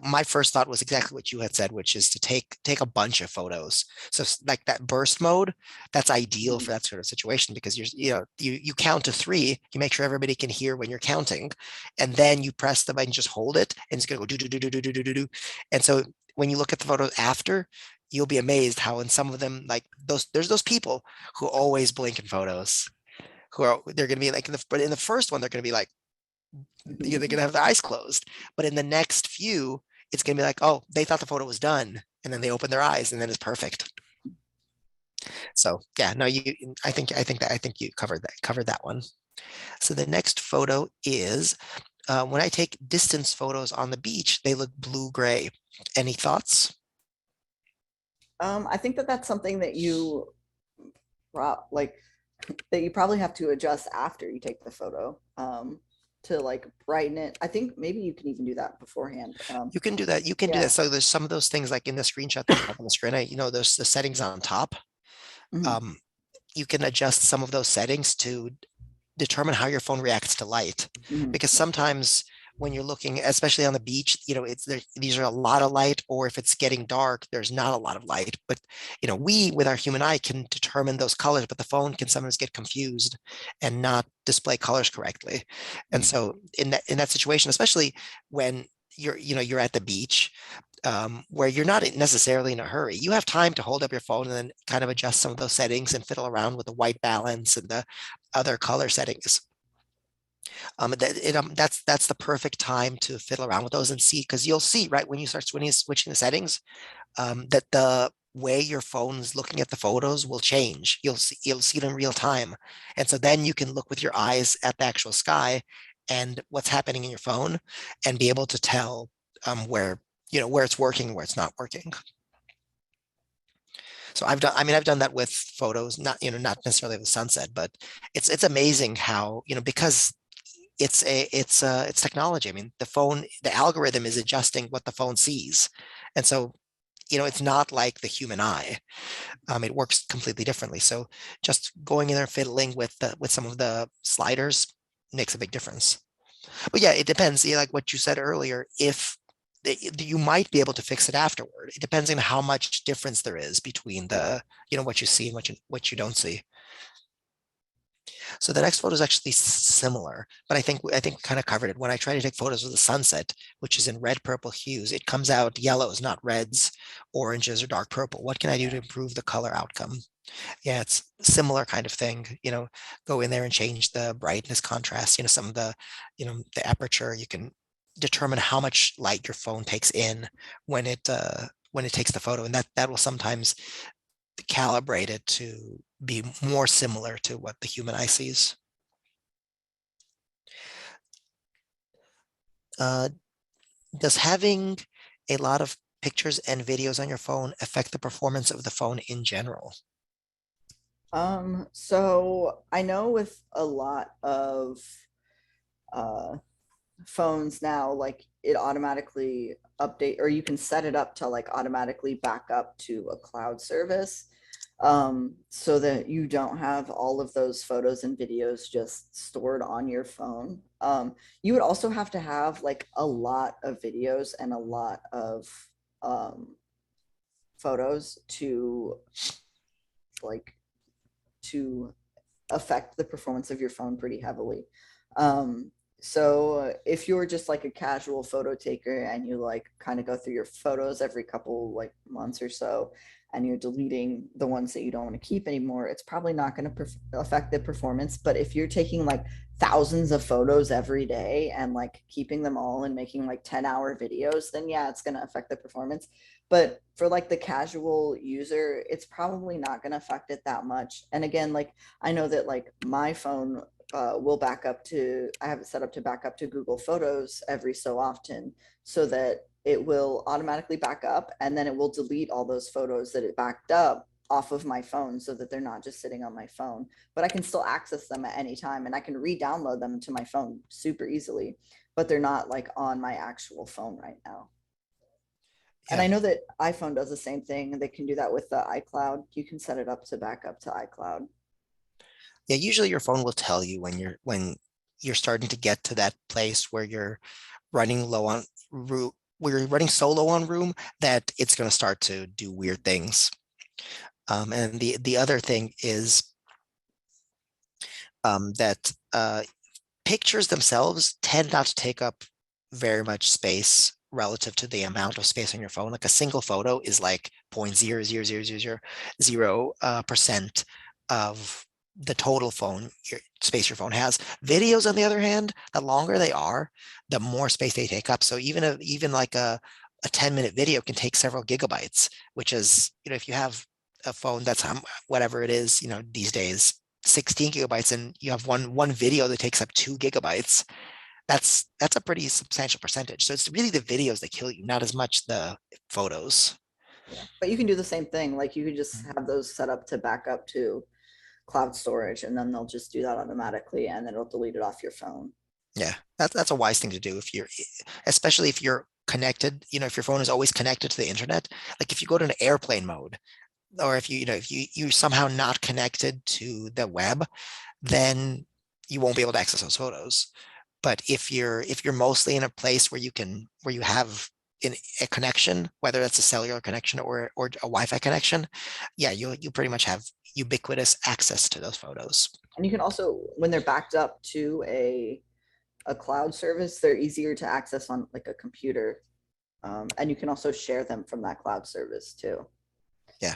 my first thought was exactly what you had said, which is to take a bunch of photos. So like that burst mode, that's ideal for that sort of situation because you count to three, you make sure everybody can hear when you're counting, and then you press the button, just hold it, and it's gonna go do do do do do do do do do. And so when you look at the photos after, you'll be amazed how in some of them, like there's those people who always blink in photos, they're gonna be like but in the first one they're gonna be like they're gonna have their eyes closed, but in the next few it's gonna be like, oh, they thought the photo was done, and then they open their eyes, and then it's perfect. So yeah, no, I think you covered that one. So the next photo is when I take distance photos on the beach, they look blue gray. Any thoughts? I think that that's something that like that you probably have to adjust after you take the photo, to like brighten it. I think maybe you can even do that beforehand. You can do that. You can do Yeah. that. So there's some of those things like in the screenshot that you have on the screen. There's the settings on top. Mhm. Um, you can adjust some of those settings to determine how your phone reacts to light. Mhm. Because sometimes when you're looking, especially on the beach, these are a lot of light, or if it's getting dark, there's not a lot of light. But we with our human eye can determine those colors, but the phone can sometimes get confused and not display colors correctly. And so in that situation, especially when you're at the beach, where you're not necessarily in a hurry. You have time to hold up your phone and then kind of adjust some of those settings and fiddle around with the white balance and the other color settings. That's the perfect time to fiddle around with those and see, because you'll see right when you start switching the settings, that the way your phone's looking at the photos will change. You'll see it in real time, and so then you can look with your eyes at the actual sky and what's happening in your phone, and be able to tell where it's working, where it's not working. So I've done that with photos, not necessarily of the sunset, but it's amazing how, because it's technology. I mean, the algorithm is adjusting what the phone sees. And so, it's not like the human eye. It works completely differently. So just going in there, fiddling with some of the sliders makes a big difference. But yeah, it depends. Like what you said earlier, if you might be able to fix it afterward. It depends on how much difference there is between what you see and what you don't see. So the next photo is actually similar, but I think we kind of covered it. When I try to take photos of the sunset, which is in red, purple hues, it comes out yellows, not reds, oranges, or dark purple. What can I do to improve the color outcome? Yeah, it's similar kind of thing. Go in there and change the brightness, contrast. Some of the aperture. You can determine how much light your phone takes in when it takes the photo, and that will sometimes calibrate it to be more similar to what the human eye sees. Uh, does having a lot of pictures and videos on your phone affect the performance of the phone in general? So I know with a lot of uh phones now, like it automatically update, or you can set it up to like automatically back up to a cloud service, so that you don't have all of those photos and videos just stored on your phone. You would also have to have like a lot of videos and a lot of um, photos to like to affect the performance of your phone pretty heavily. So if you're just like a casual photo taker and you like kind of go through your photos every couple like months or so, and you're deleting the ones that you don't want to keep anymore, it's probably not going to affect the performance. But if you're taking like thousands of photos every day and like keeping them all and making like 10-hour videos, then yeah, it's going to affect the performance. But for like the casual user, it's probably not going to affect it that much. And again, like I know that like my phone will back up to, I have it set up to back up to Google Photos every so often, so that it will automatically back up, and then it will delete all those photos that it backed up off of my phone so that they're not just sitting on my phone, but I can still access them at any time, and I can re-download them to my phone super easily, but they're not like on my actual phone right now. And Yeah. I know that iPhone does the same thing. They can do that with the iCloud. You can set it up to back up to iCloud. Yeah, usually your phone will tell you when you're starting to get to that place where you're running low on room, where you're running so low on room that it's going to start to do weird things. And the other thing is that pictures themselves tend not to take up very much space relative to the amount of space on your phone. Like a single photo is like 0.00000% of the total space your phone has. Videos, on the other hand, the longer they are, the more space they take up. So even like a 10-minute video can take several gigabytes, which is, if you have a phone that's whatever it is, these days, 16 gigabytes, and you have one video that takes up 2 gigabytes, that's a pretty substantial percentage. So it's really the videos that kill you, not as much the photos. Yeah. But you can do the same thing. Like you could just have those set up to back up to cloud storage, and then they'll just do that automatically, and then it'll delete it off your phone. Yeah, that's a wise thing to do especially if you're connected, if your phone is always connected to the internet. Like if you go to an airplane mode, or if you somehow not connected to the web, then you won't be able to access those photos. But if you're mostly in a place where you have a connection, whether that's a cellular connection or a Wi-Fi connection, yeah, you pretty much have ubiquitous access to those photos. And you can also, when they're backed up to a cloud service, they're easier to access on like a computer. And you can also share them from that cloud service too. Yeah,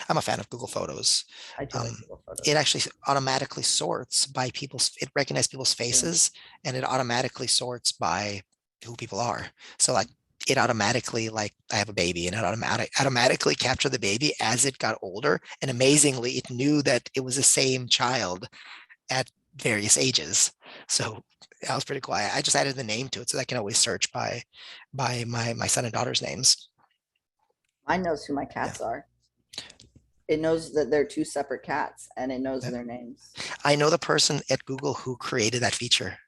I'm a fan of Google Photos. I do like Um, Google Photos. it actually automatically sorts by it recognizes people's Yeah. faces, and it automatically sorts by who people are. So like it automatically, like I have a baby, and it automatically captured the baby as it got older. And amazingly, it knew that it was the same child at various ages. So that was pretty cool. I just added the name to it so that I can always search by my son and daughter's names. Mine knows who my Yeah. cats are. It knows that they're two separate cats, and it knows Yeah. their names. I know the person at Google who created that feature.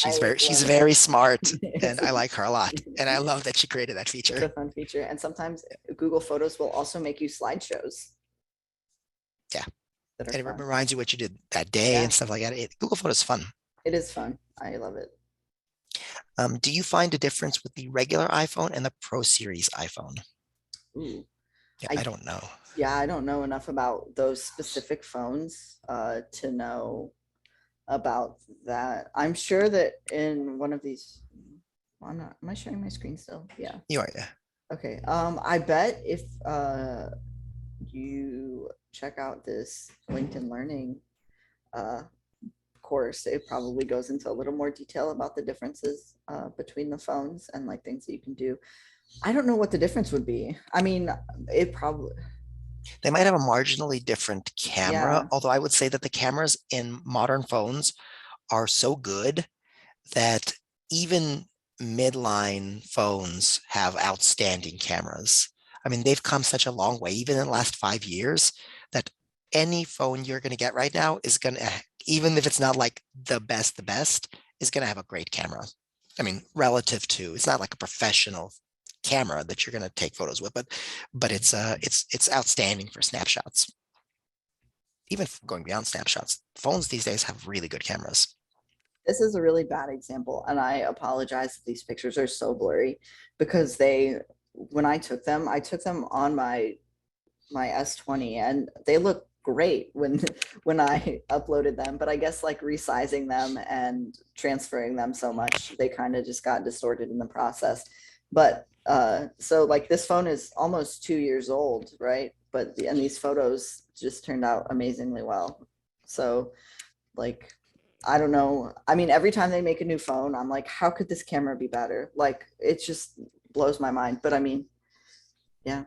I She's love very smart, and it. I like her a lot. And I love that she created that It's feature. a fun feature. And sometimes Google Photos will also make you slideshows Yeah. that are And it fun. reminds you what you did that day Yeah, and stuff like that. Google Photos is fun. it is fun. I love it. Do you find a difference with the regular iPhone and the Pro Series iPhone? Ooh, Yeah, I I don't know. yeah, I don't know enough about those specific phones to know about that. I'm sure that in one of these, well, I'm not. Am I sharing my screen still? Yeah. You are, yeah. Okay. I bet if you check out this LinkedIn Learning uh, course, it probably goes into a little more detail about the differences between the phones and like things that you can do. I don't know what the difference would be. I mean, it probably, They might have a marginally different camera, yeah, although I would say that the cameras in modern phones are so good that even midline phones have outstanding cameras. I mean, they've come such a long way, even in the last 5 years, that any phone you're going to get right now is going to, even if it's not like the best, is going to have a great camera. I mean, relative to, it's not like a professional camera that you're going to take photos with, but it's outstanding for snapshots. Even going beyond snapshots, phones these days have really good cameras. this is a really bad example, and I apologize if these pictures are so blurry because when I took them on my S20, and they look great when I uploaded them, but I guess like resizing them and transferring them so much, they kind of just got distorted in the process. But so like this phone is almost 2 years old, right? And these photos just turned out amazingly well. So like I don't know. I mean, every time they make a new phone, I'm like, how could this camera be better? Like it just blows my mind. But I mean, yeah,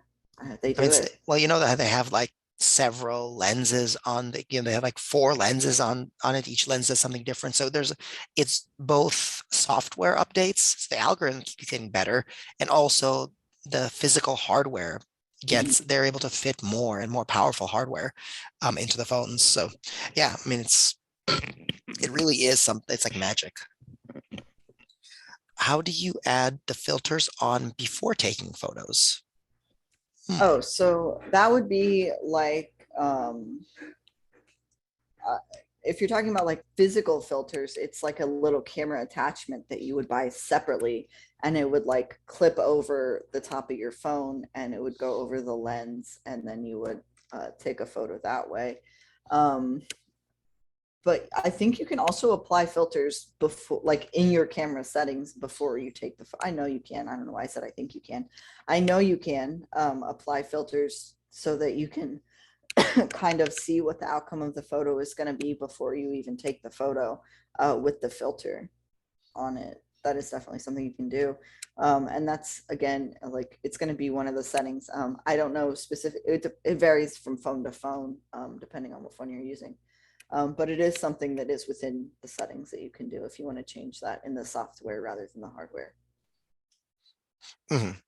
they I mean, do it. well, that they have like several lenses on the, they have like 4 lenses on it. Each lens does something different. So it's both software updates, so the algorithm keeps getting better, and also the physical hardware they're able to fit more and more powerful hardware into the phones. So yeah, I mean, it really is something, it's like magic. How do you add the filters on before taking photos? Oh, so that would be like uh, if you're talking about like physical filters, it's like a little camera attachment that you would buy separately, and it would like clip over the top of your phone, and it would go over the lens, and then you would take a photo that way. Um, but I think you can also apply filters before, like in your camera settings before you take the. I know you can. I don't know why I said I think you can. I know you can apply filters so that you can kind of see what the outcome of the photo is going to be before you even take the photo with the filter on it. That is definitely something you can do. And that's, again, like it's going to be one of the settings. I don't know specific, it varies from phone to phone, depending on what phone you're using. But it is something that is within the settings that you can do if you want to change that in the software rather than the hardware. Mhm.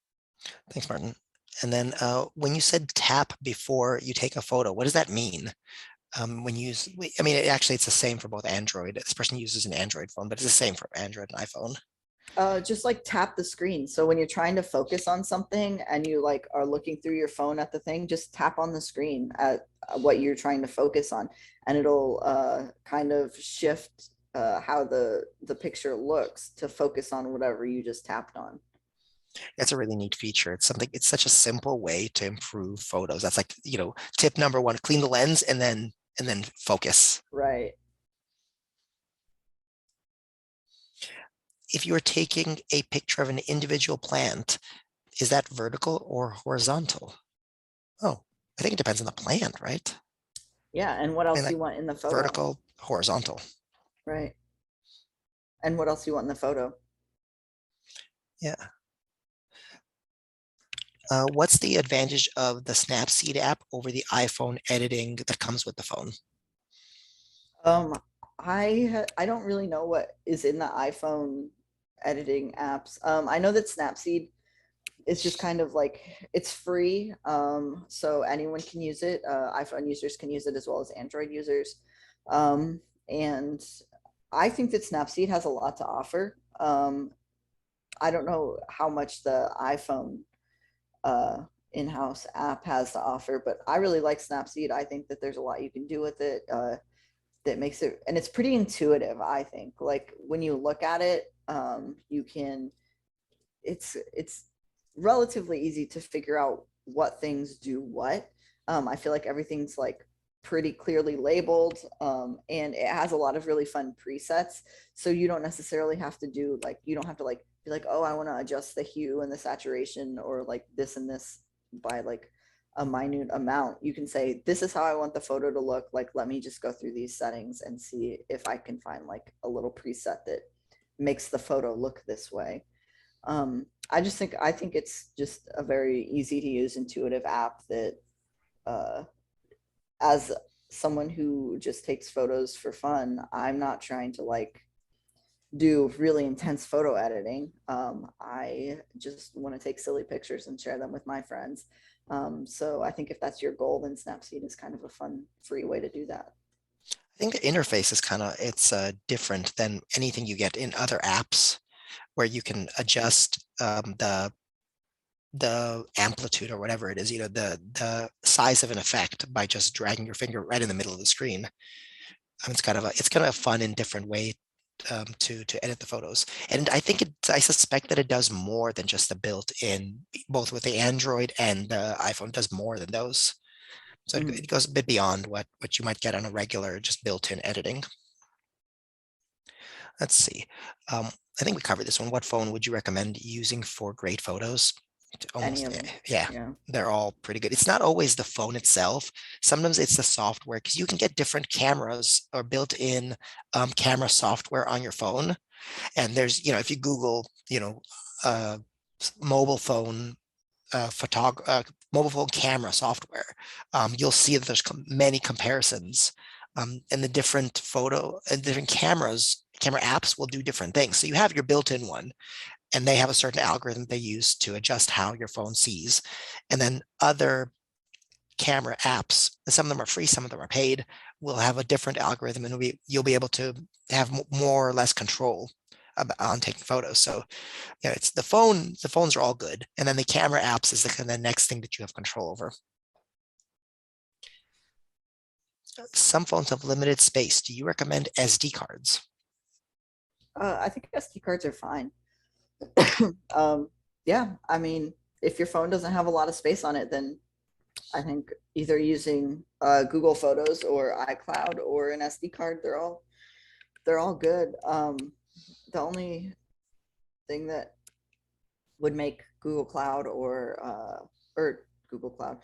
Thanks, Martin. And then when you said tap before you take a photo, what does that mean? When you use, I mean, it's the same for both Android. This person uses an Android phone, but it's the same for Android and iPhone. Just like tap the screen. So when you're trying to focus on something and you like are looking through your phone at the thing, just tap on the screen at what you're trying to focus on, and it'll kind of shift how the picture looks to focus on whatever you just tapped on. That's a really neat feature. It's such a simple way to improve photos. That's like, tip number one, clean the lens and then focus. Right. If you're taking a picture of an individual plant, is that vertical or horizontal? Oh, I think it depends on the plant, right? Yeah. And what I mean, else you like want in the photo? vertical, horizontal. Right. And what else you want in the photo? Yeah. What's the advantage of the Snapseed app over the iPhone editing that comes with the phone? Um, I don't really know what is in the iPhone editing apps. I know that Snapseed is just kind of like it's free, so anyone can use it. iPhone users can use it as well as Android users, and I think that Snapseed has a lot to offer. I don't know how much the iPhone uh, in-house app has to offer, but I really like Snapseed. I think that there's a lot you can do with it. That makes it, and it's pretty intuitive. I think like when you look at it, you can, it's relatively easy to figure out what things do what. I feel like everything's like pretty clearly labeled, and it has a lot of really fun presets, so you don't necessarily have to do like, you don't have to like be like, oh, I want to adjust the hue and the saturation or like this and this by like a minute amount. You can say, this is how I want the photo to look like. Let me just go through these settings and see if I can find like a little preset that makes the photo look this way. I think it's just a very easy to use, intuitive app that, uh, as someone who just takes photos for fun, I'm not trying to like do really intense photo editing. I just want to take silly pictures and share them with my friends. So I think if that's your goal, then Snapseed is kind of a fun, free way to do that. I think the interface is it's different than anything you get in other apps where you can adjust the amplitude or whatever it is, the size of an effect by just dragging your finger right in the middle of the screen. It's kind of a fun and different way to edit the photos. And I suspect that it does more than just the built-in, both with the Android and the iPhone, does more than those. So it, Mm. it goes a bit beyond what you might get on a regular, just built-in editing. Let's see. Um, I think we covered this one. What phone would you recommend using for great photos? Any Almost, of them. yeah, Yeah. they're all pretty good. It's not always the phone itself. Sometimes it's the software because you can get different cameras or built-in camera software on your phone. And if you Google, uh, mobile phone mobile phone camera software, you'll see that there's many comparisons, and the different photo and different camera apps will do different things. So you have your built-in one, and they have a certain algorithm they use to adjust how your phone sees. And then other camera apps, and some of them are free, some of them are paid, will have a different algorithm, and you'll be able to have more or less control on taking photos. So yeah, it's the phones are all good. And then the camera apps is the next thing that you have control over. Some phones have limited space. Do you recommend SD cards? I think SD cards are fine. Yeah, I mean, if your phone doesn't have a lot of space on it, then I think either using Google Photos or iCloud or an SD card, they're all good. The only thing that would make Google Cloud or Google Cloud,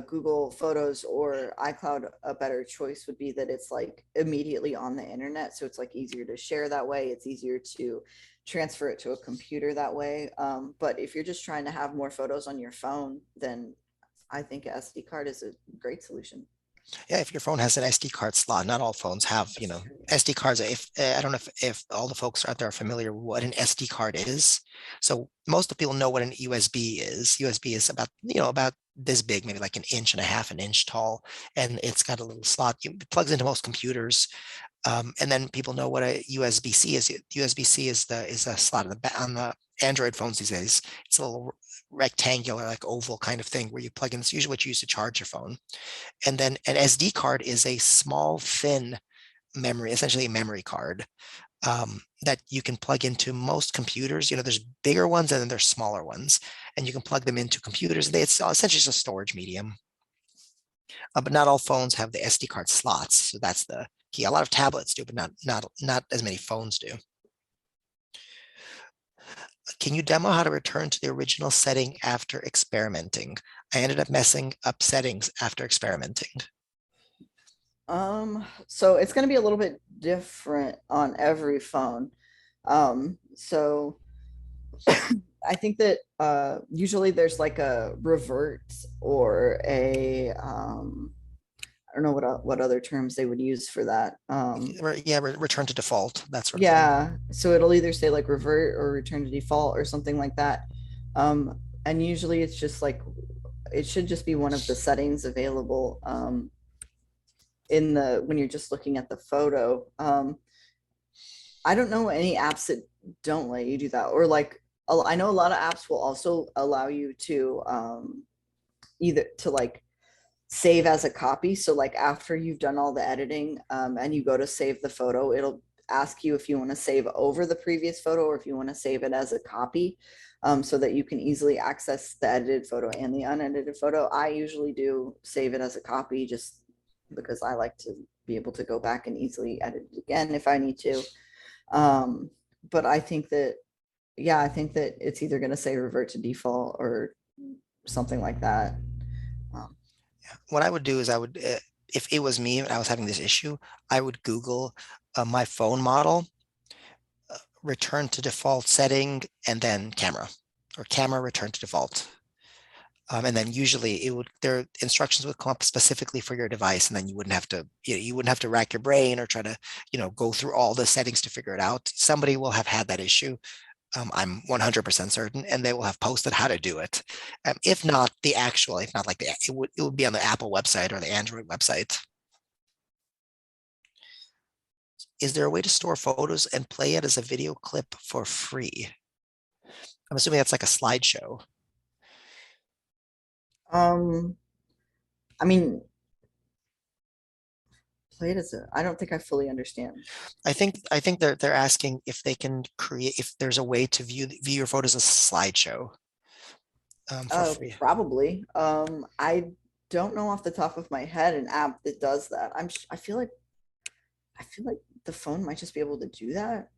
Google Photos or iCloud a better choice would be that it's like immediately on the internet, so it's like easier to share that way. It's easier to transfer it to a computer that way. But if you're just trying to have more photos on your phone, then I think a SD card is a great solution. Yeah, if your phone has an SD card slot, not all phones have, SD cards. If I don't know if all the folks out there are familiar with what an SD card is. So most of the people know what an USB is. USB is about, about this big, maybe like an inch and a half, an inch tall, and it's got a little slot. It plugs into most computers. And then people know what a USB-C is. USB-C is a slot on the Android phones these days. It's a little rectangular, like oval kind of thing where you plug in. It's usually what you use to charge your phone. And then an SD card is a small, thin memory, essentially a memory card, that you can plug into most computers. There's bigger ones and then there's smaller ones, and you can plug them into computers. It's essentially just a storage medium. But not all phones have the SD card slots, so that's the key. A lot of tablets do, but not as many phones do. Can you demo how to return to the original setting after experimenting? I ended up messing up settings after experimenting. So it's going to be a little bit different on every phone. So I think that usually there's like a revert or a I don't know what other terms they would use for that. Yeah, return to default, that sort of thing. Yeah, so it'll either say like revert or return to default or something like that. And usually it's just like it should just be one of the settings available in the when you're just looking at the photo. I don't know any apps that don't let you do that, or like I know a lot of apps will also allow you to either to like save as a copy. So like after you've done all the editing and you go to save the photo, it'll ask you if you want to save over the previous photo or if you want to save it as a copy, so that you can easily access the edited photo and the unedited photo. I usually do save it as a copy just because I like to be able to go back and easily edit it again if I need to. But I think that, yeah, I think that it's either going to say revert to default or something like that. What I would do is if it was me and I was having this issue, I would Google my phone model, return to default setting, and then camera, or camera return to default. And then usually their instructions would come up specifically for your device, and then you wouldn't have to rack your brain or try to, go through all the settings to figure it out. Somebody will have had that issue. I'm 100% certain, and they will have posted how to do it. If not like it would be on the Apple website or the Android website. Is there a way to store photos and play it as a video clip for free? I'm assuming that's like a slideshow. I mean, play it as a, I don't think I fully understand. I think they're asking if they can if there's a way to view your photos as a slideshow, for free. Probably. I don't know off the top of my head an app that does that. I feel like the phone might just be able to do that.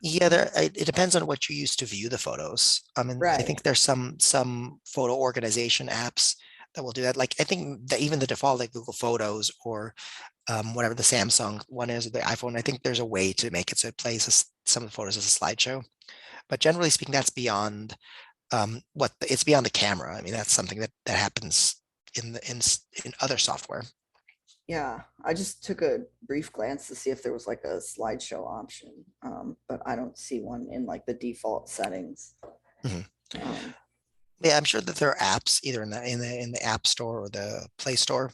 Yeah, it depends on what you use to view the photos. I mean, I Right. think there's some photo organization apps that will do that. Like I think that even the default, like Google Photos or whatever the Samsung one is, or the iPhone, I think there's a way to make it so it plays some of the photos as a slideshow. But generally speaking, that's beyond what it's beyond the camera. I mean, that's something that happens in other software. Yeah, I just took a brief glance to see if there was like a slideshow option, but I don't see one in like the default settings. Mhm. Um, Yeah, I'm sure that there are apps either in the App Store or the Play Store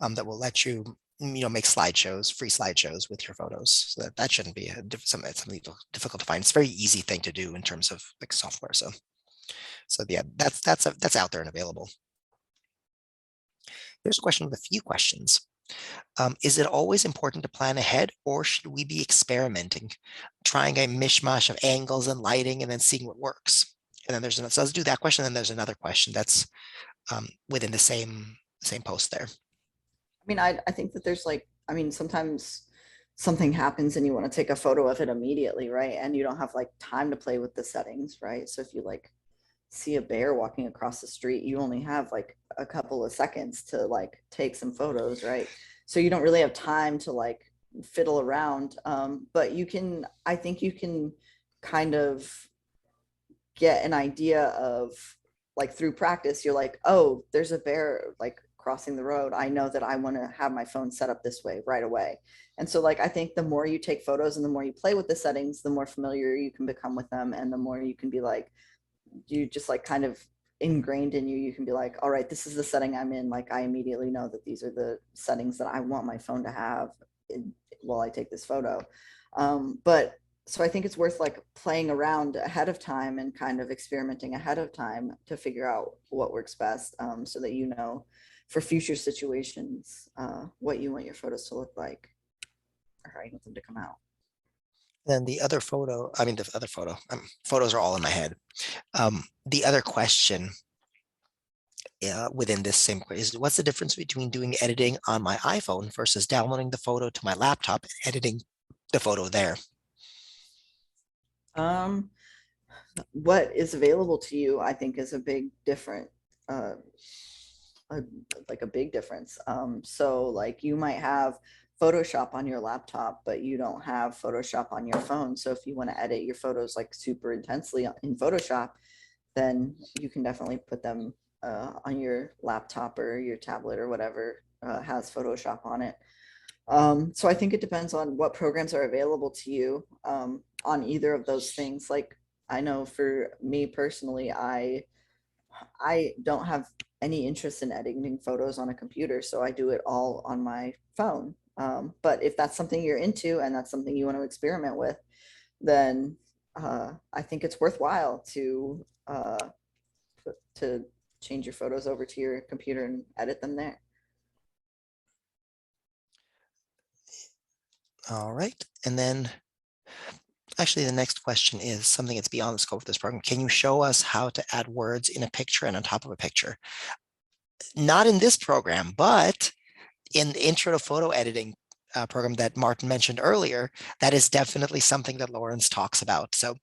that will let you make slideshows, free slideshows with your photos. So that shouldn't be something difficult to find. It's a very easy thing to do in terms of like software. So yeah, that's out there and available. There's a question with a few questions. Is it always important to plan ahead, or should we be experimenting, trying a mishmash of angles and lighting, and then seeing what works? And then there's another, so let's do that question. Then there's another question that's within the same post there. I mean, I think that there's like, I mean, sometimes something happens and you want to take a photo of it immediately, right? And you don't have like time to play with the settings, right? So if you like see a bear walking across the street, you only have like a couple of seconds to like take some photos, right? So you don't really have time to like fiddle around. But you can, I think you can kind of get an idea of like through practice, you're like, oh, there's a bear like crossing the road. I know that I want to have my phone set up this way right away. And so like I think the more you take photos and the more you play with the settings, the more familiar you can become with them and the more you can be like, you just like kind of ingrained in you, you can be like, all right, this is the setting I'm in. Like I immediately know that these are the settings that I want my phone to have while I take this photo. But so I think it's worth like playing around ahead of time and kind of experimenting ahead of time to figure out what works best, so that you know for future situations what you want your photos to look like or how you want them to come out. Then the other photo, I mean, the other photos are all in my head. The other question within this same question is what's the difference between doing editing on my iPhone versus downloading the photo to my laptop and editing the photo there? Um, what is available to you, I think, is a big different, uh, a, like a big difference. So like you might have Photoshop on your laptop, but you don't have Photoshop on your phone. So if you want to edit your photos like super intensely in Photoshop, then you can definitely put them on your laptop or your tablet or whatever has Photoshop on it. So I think it depends on what programs are available to you on either of those things. Like I know for me personally, I don't have any interest in editing photos on a computer, so I do it all on my phone. But if that's something you're into and that's something you want to experiment with, then I think it's worthwhile to change your photos over to your computer and edit them there. All right. And then actually the next question is something that's beyond the scope of this program. Can you show us how to add words in a picture and on top of a picture? Not in this program, but in the intro to photo editing program that Martin mentioned earlier, that is definitely something that Lawrence talks about. So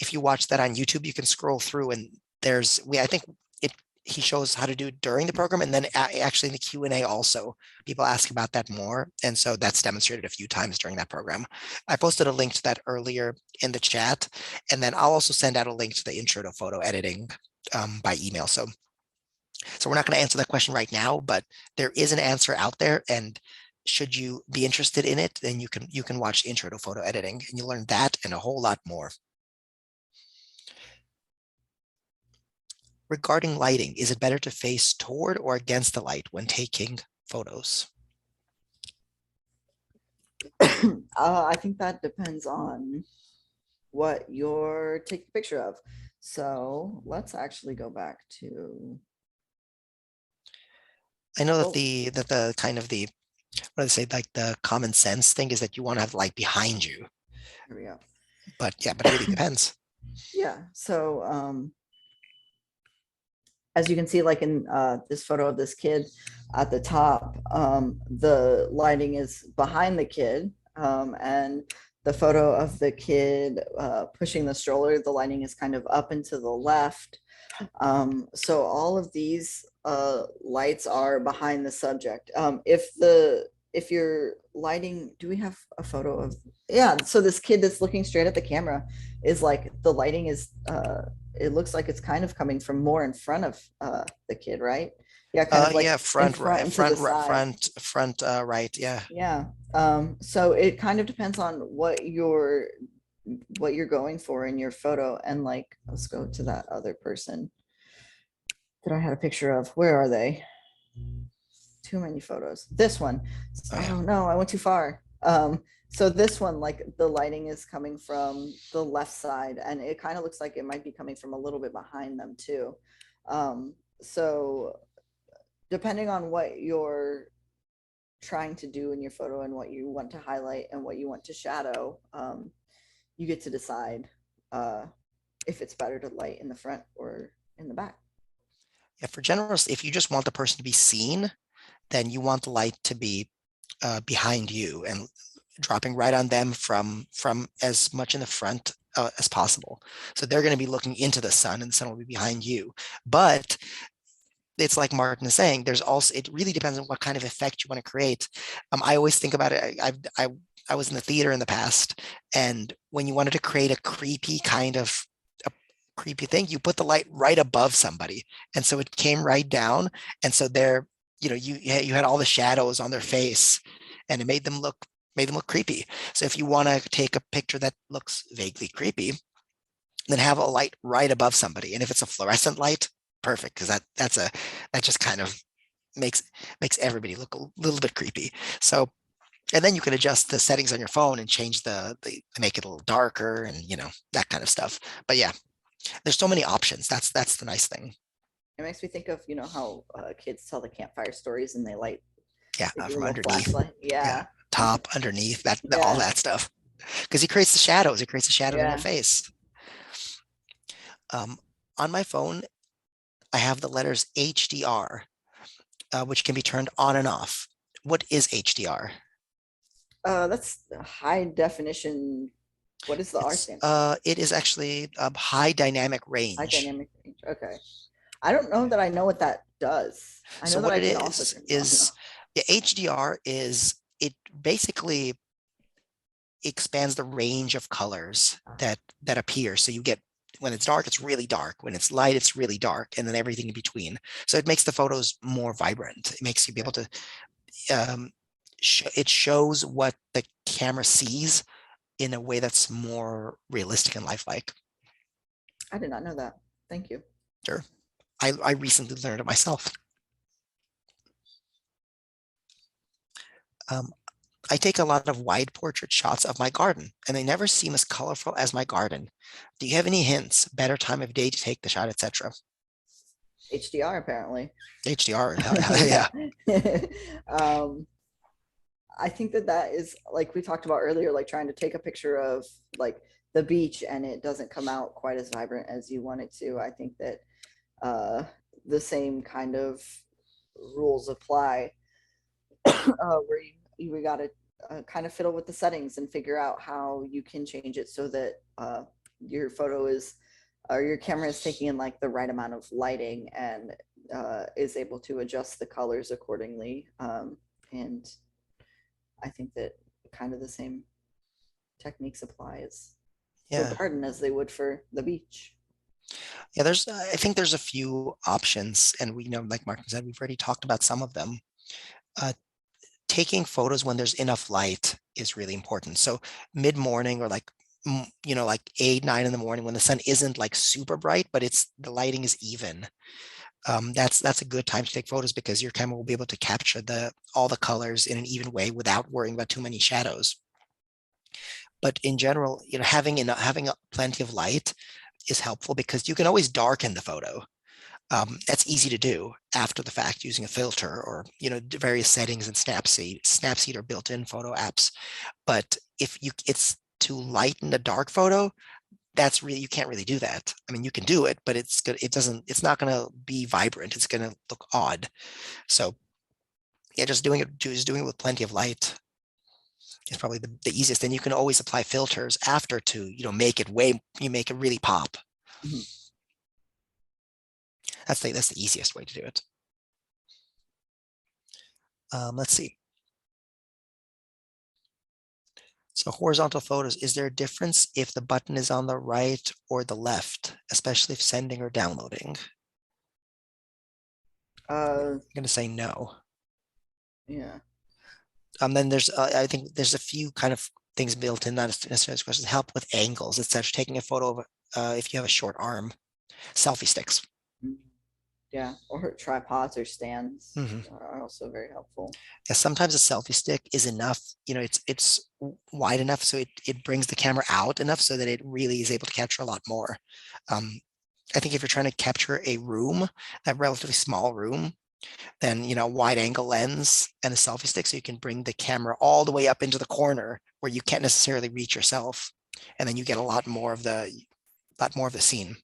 if you watch that on YouTube, you can scroll through and I think he shows how to do it during the program. And then actually in the Q&A also, people ask about that more. And so that's demonstrated a few times during that program. I posted a link to that earlier in the chat. And then I'll also send out a link to the intro to photo editing by email. So we're not going to answer that question right now, but there is an answer out there. And should you be interested in it, then you can watch Intro to Photo Editing and you'll learn that and a whole lot more. Regarding lighting, is it better to face toward or against the light when taking photos? I think that depends on what you're taking a picture of. So let's actually go back to, I know that oh, the kind of the what do they say, like the common sense thing is that you want to have light behind you. here we go. But yeah, but it really depends. Yeah. So as you can see, like in this photo of this kid at the top, the lighting is behind the kid. And the photo of the kid pushing the stroller, the lighting is kind of up and to the left. So all of these lights are behind the subject. If you're lighting, do we have a photo of, yeah, so this kid that's looking straight at the camera is like, the lighting is it looks like it's kind of coming from more in front of the kid, right? Yeah, kind of like Yeah, in front, front right, and to the front, side. front, right. Yeah. Yeah. So it kind of depends on what you're going for in your photo. And like, let's go to that other person that I had a picture of. Where are they? Too many photos. This one. Oh yeah. Oh no, I went too far. So this one, like the lighting is coming from the left side, and it kind of looks like it might be coming from a little bit behind them too. So depending on what you're trying to do in your photo and what you want to highlight and what you want to shadow, you get to decide uh, if it's better to light in the front or in the back. Yeah, for generals, if you just want the person to be seen, then you want the light to be behind you and dropping right on them from as much in the front as possible. So they're going to be looking into the sun, and the sun will be behind you. But it's like Martin is saying, there's also, it really depends on what kind of effect you want to create. I always think about it. I was in the theater in the past, and when you wanted to create a creepy kind of a creepy thing, you put the light right above somebody, and so it came right down, and so they're, you had all the shadows on their face, and it made them look creepy. So if you want to take a picture that looks vaguely creepy, then have a light right above somebody. And if it's a fluorescent light, perfect, because that just kind of makes makes everybody look a little bit creepy. So, and then you can adjust the settings on your phone and change the make it a little darker and that kind of stuff. But yeah, there's so many options. That's the nice thing. It makes me think of, how kids tell the campfire stories and Yeah, they do a from little underneath. flashlight. Yeah, Yeah. top, underneath, all Yeah. that stuff. Because he creates the shadows. He creates the shadows on their Yeah. face. Um, on my phone, I have the letters HDR, which can be turned on and off. What is HDR? That's high definition. What does the R stand for? It is actually high dynamic High range. dynamic range. Okay. I don't know that I know what that does. I So know that what I it can also turn it on and is off. the HDR is, it basically expands the range of colors that appear. So you get, when it's dark, it's really dark. When it's light, it's really dark, and then everything in between. So it makes the photos more vibrant. It makes you be able to um, it shows what the camera sees in a way that's more realistic and lifelike. I did not know that. Thank you. Sure. I recently learned it myself. Um, I take a lot of wide portrait shots of my garden, and they never seem as colorful as my garden. Do you have any hints? Better time of day to take the shot, etc. HDR apparently. HDR, Yeah. yeah, um, I think that is like we talked about earlier, like trying to take a picture of like the beach and it doesn't come out quite as vibrant as you want it to. I think that uh, the same kind of rules apply where you got to kind of fiddle with the settings and figure out how you can change it so that your photo is or your camera is taking in like the right amount of lighting and is able to adjust the colors accordingly. And I think that kind of the same techniques apply as to a yeah, garden as they would for the beach. yeah. I think there's a few options, and we know, like Martin said, we've already talked about some of them. Uh, Taking photos when there's enough light is really important. So mid-morning, or like like 8, 9 in the morning, when the sun isn't like super bright, but the lighting is even. That's a good time to take photos, because your camera will be able to capture all the colors in an even way without worrying about too many shadows. But in general, having plenty of light is helpful, because you can always darken the photo. That's easy to do after the fact using a filter, or various settings in Snapseed. Snapseed are built-in photo apps. But if it's to lighten a dark photo, you can't really do that. I mean, you can do it, but it's not going to be vibrant. It's going to look odd. So yeah, just doing it with plenty of light is probably the easiest. And you can always apply filters after to make it really pop. Mhm. That's the easiest way to do it. Let's see. So horizontal photos, is there a difference if the button is on the right or the left, especially if sending or downloading? Uh, I'm going to say no. yeah. Then there's, I think there's a few kind of things built in, not necessarily questions, help with angles, etc. Taking a photo of, if you have a short arm, selfie sticks. Mhm. Yeah, or tripods or stands Mhm. are also very helpful. Yeah, sometimes a selfie stick is enough. It's wide enough so it brings the camera out enough so that it really is able to capture a lot more. Um, I think if you're trying to capture a room, a relatively small room, then wide angle lens and a selfie stick so you can bring the camera all the way up into the corner where you can't necessarily reach yourself, and then you get a lot more of the scene.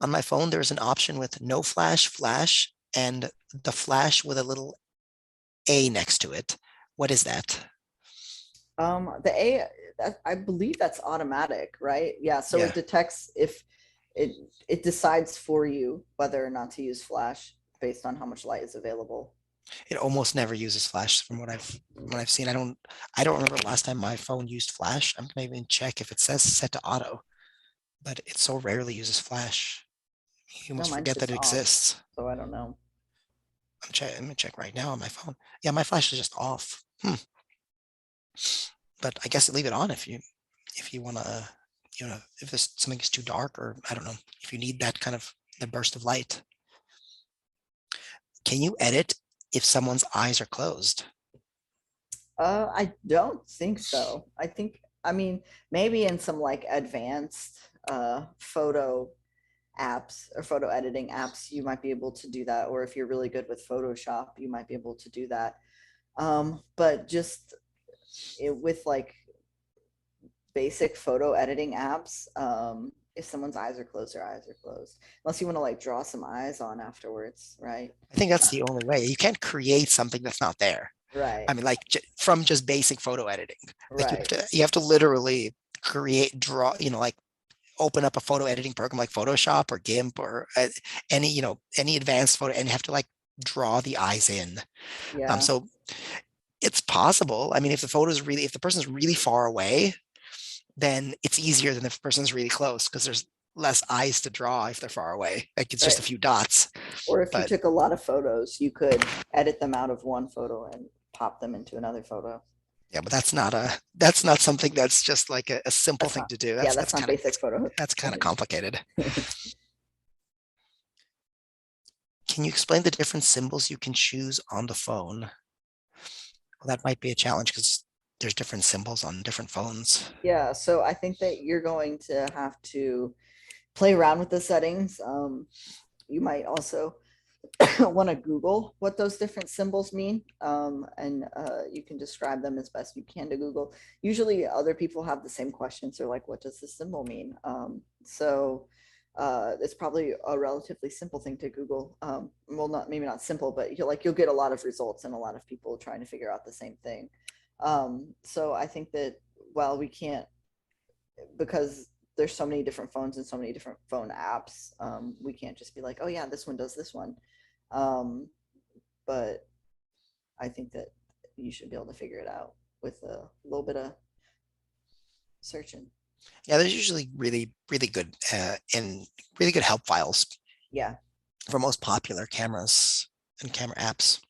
On my phone, there's an option with no flash, and the flash with a little A next to it. What is that? The I believe that's automatic, right? Yeah, so Yeah, it detects if it decides for you whether or not to use flash based on how much light is available. it almost never uses flash from what I've seen. I don't remember the last time my phone used flash. I'm gonna even check if it says set to auto, but it so rarely uses flash. You No, almost mine's forget that just it off, exists. so I don't know. I'm gonna check right now on my phone. Yeah, my flash is just off. But I guess leave it on if you wanna, if this something is too dark, or I don't know, if you need that kind of the burst of light. Can you edit if someone's eyes are closed? I don't think so. I mean, maybe in some like advanced photo apps or photo editing apps, you might be able to do that. Or if you're really good with Photoshop, you might be able to do that. But just with like basic photo editing apps, if someone's eyes are closed, their eyes are closed. Unless you want to like draw some eyes on afterwards, right? I think that's the only way. You can't create something that's not there. Right, I mean, like from just basic photo editing, like you have right. to you have to literally draw, like open up a photo editing program like Photoshop or GIMP or any advanced photo, and you have to like draw the eyes in. Yeah, So it's possible. I mean, if the person's really far away, then it's easier than if the person's really close because there's less eyes to draw if they're far away. Like it's just right. a few dots. Or if you But took a lot of photos, you could edit them out of one photo and pop them into another photo. yeah, but that's not something that's just like a simple That's thing not, to do. yeah, That's that's that's not kind of basic photo that's kind of editing. complicated. Can you explain the different symbols you can choose on the phone? Well, that might be a challenge because there's different symbols on different phones. Yeah, so I think that you're going to have to play around with the settings. You might also want to Google what those different symbols mean, and you can describe them as best you can to Google. Usually, other people have the same questions. They're like, "What does this symbol mean?" It's probably a relatively simple thing to Google. Well, not maybe not simple, but you'll get a lot of results and a lot of people trying to figure out the same thing. So I think that while we can't, because there's so many different phones and so many different phone apps, we can't just be like, oh yeah, this one does this one. Um, but I think that you should be able to figure it out with a little bit of searching. Yeah, there's usually really, really good and really good help files Yeah. for most popular cameras and camera apps.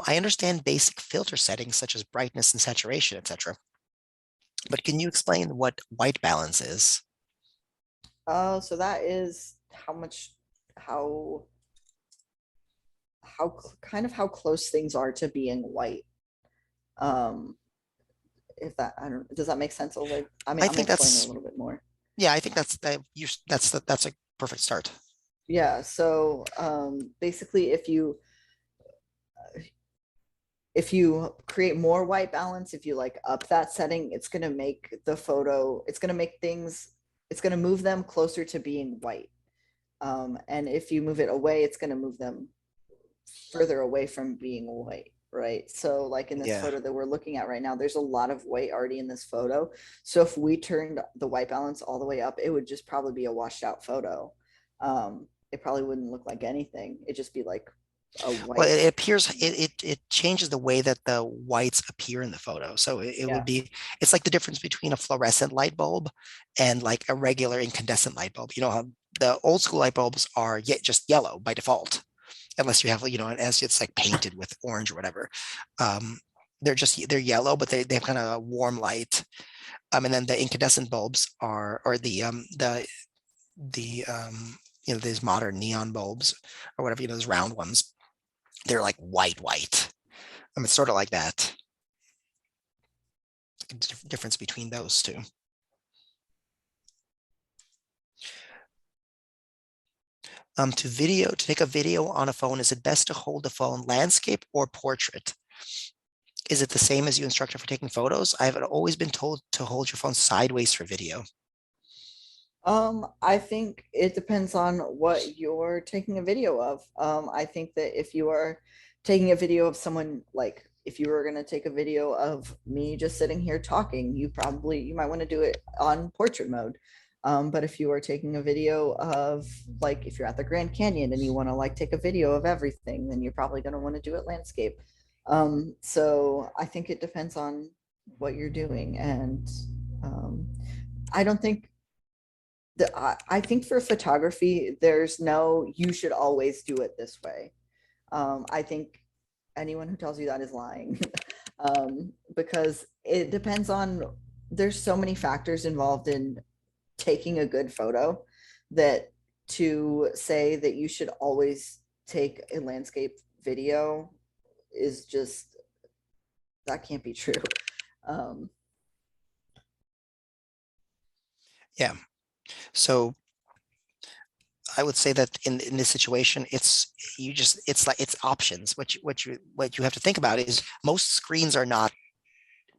I understand basic filter settings such as brightness and saturation, etc. But can you explain what white balance is? So that is how kind of how close things are to being white. Um, if that I don't does that make sense, Oleg? I mean, I I'm gonna think explain it a that's little bit more. Yeah, I think that's a perfect start. Yeah. So basically, if you create more white balance, if you like up that setting, it's going to make the photo, it's going to make things, it's going to move them closer to being white. And if you move it away, it's going to move them further away from being white. Right. So, like in this Yeah, photo that we're looking at right now, there's a lot of white already in this photo. So, if we turned the white balance all the way up, it would just probably be a washed out photo. it probably wouldn't look like anything. It'd just be like a Well, white. it appears it changes the way that the whites appear in the photo. So it Yeah. would be it's like the difference between a fluorescent light bulb and like a regular incandescent light bulb. You know how the old school light bulbs are yet just yellow by default, unless you have as it's like painted with orange or whatever. Um, they're yellow, but they have kind of a warm light. And then the incandescent bulbs are or the these modern neon bulbs or whatever, those round ones, they're like white. It's sort of like that. Difference between those two. To take a video on a phone, is it best to hold the phone landscape or portrait? Is it the same as you instructed for taking photos? I've always been told to hold your phone sideways for video. I think it depends on what you're taking a video of. I think that if you are taking a video of someone, like if you were going to take a video of me just sitting here talking, you might want to do it on portrait mode. But if you are taking a video of, like, if you're at the Grand Canyon and you want to like take a video of everything, then you're probably going to want to do it landscape. So I think it depends on what you're doing. And I don't think I think for photography, there's no, you should always do it this way. I think anyone who tells you that is lying. Because it depends on, there's so many factors involved in taking a good photo, that to say that you should always take a landscape video is just, that can't be true. Um, Yeah. So I would say that in this situation, it's like it's options. What you have to think about is most screens are not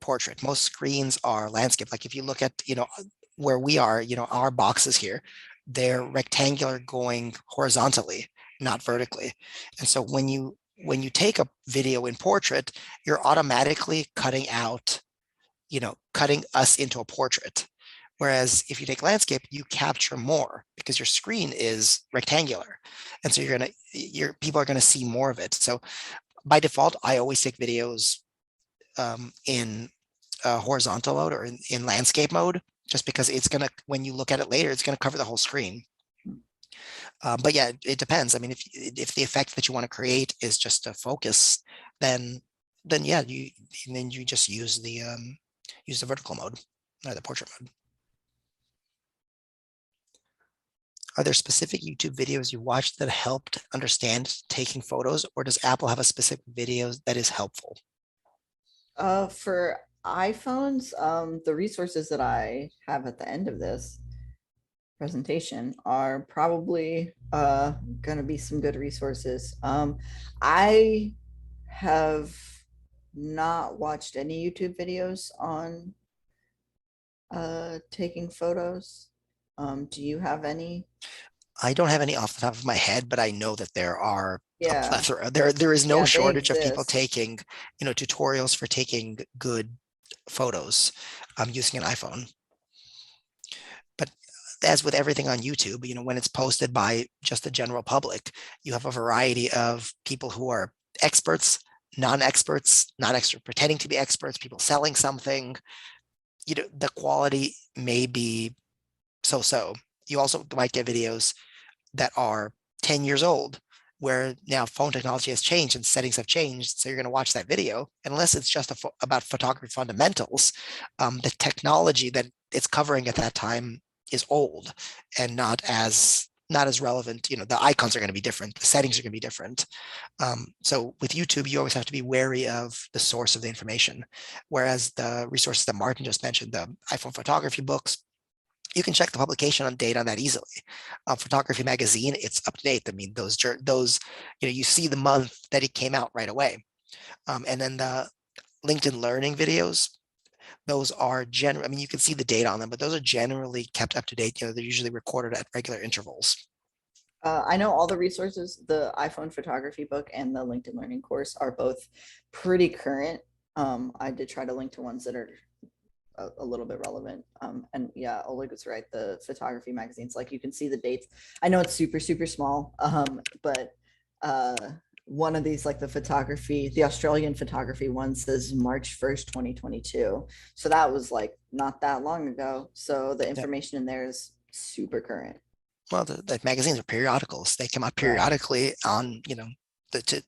portrait. Most screens are landscape. Like if you look at, where we are, our boxes here, they're rectangular going horizontally, not vertically. And so when you take a video in portrait, you're automatically cutting us into a portrait. Whereas if you take landscape, you capture more because your screen is rectangular. And so your people are gonna see more of it. So by default, I always take videos in horizontal mode or in landscape mode, just because when you look at it later, it's gonna cover the whole screen. But yeah, it depends. I mean, if the effect that you want to create is just a focus, then yeah, you just use the vertical mode or the portrait mode. Are there specific YouTube videos you watched that helped understand taking photos, or does Apple have a specific video that is helpful? for iPhones, the resources that I have at the end of this presentation are probably going to be some good resources. I have not watched any YouTube videos on taking photos. Do you have any? I don't have any off the top of my head, but I know that there are a Yeah, plethora. There is no yeah, they shortage of people exist. taking, tutorials for taking good photos using an iPhone. But as with everything on YouTube, when it's posted by just the general public, you have a variety of people who are experts, non-experts, not expert pretending to be experts, people selling something. The quality may be so-so. You also might get videos that are 10 years old, where now phone technology has changed and settings have changed. So you're going to watch that video, unless it's just about photography fundamentals. The technology that it's covering at that time is old and not as relevant. The icons are going to be different, the settings are going to be different. So with YouTube, you always have to be wary of the source of the information. Whereas the resources that Martin just mentioned, the iPhone photography books, you can check the publication on date on that easily. Photography magazine, it's up to date. I mean, those, you see the month that it came out right away. And then the LinkedIn Learning videos, those are general. I mean, you can see the date on them, but those are generally kept up to date. They're usually recorded at regular intervals. I know all the resources, the iPhone photography book and the LinkedIn Learning course are both pretty current. I did try to link to ones that are a little bit relevant. And yeah, Oleg was right. The photography magazines, like you can see the dates. I know it's super, super small, but uh, one of these, like the Australian photography one says March 1st, 2022. So that was like not that long ago. So the Yeah. information in there is super current. Well, the magazines are periodicals. They come out Right. periodically on,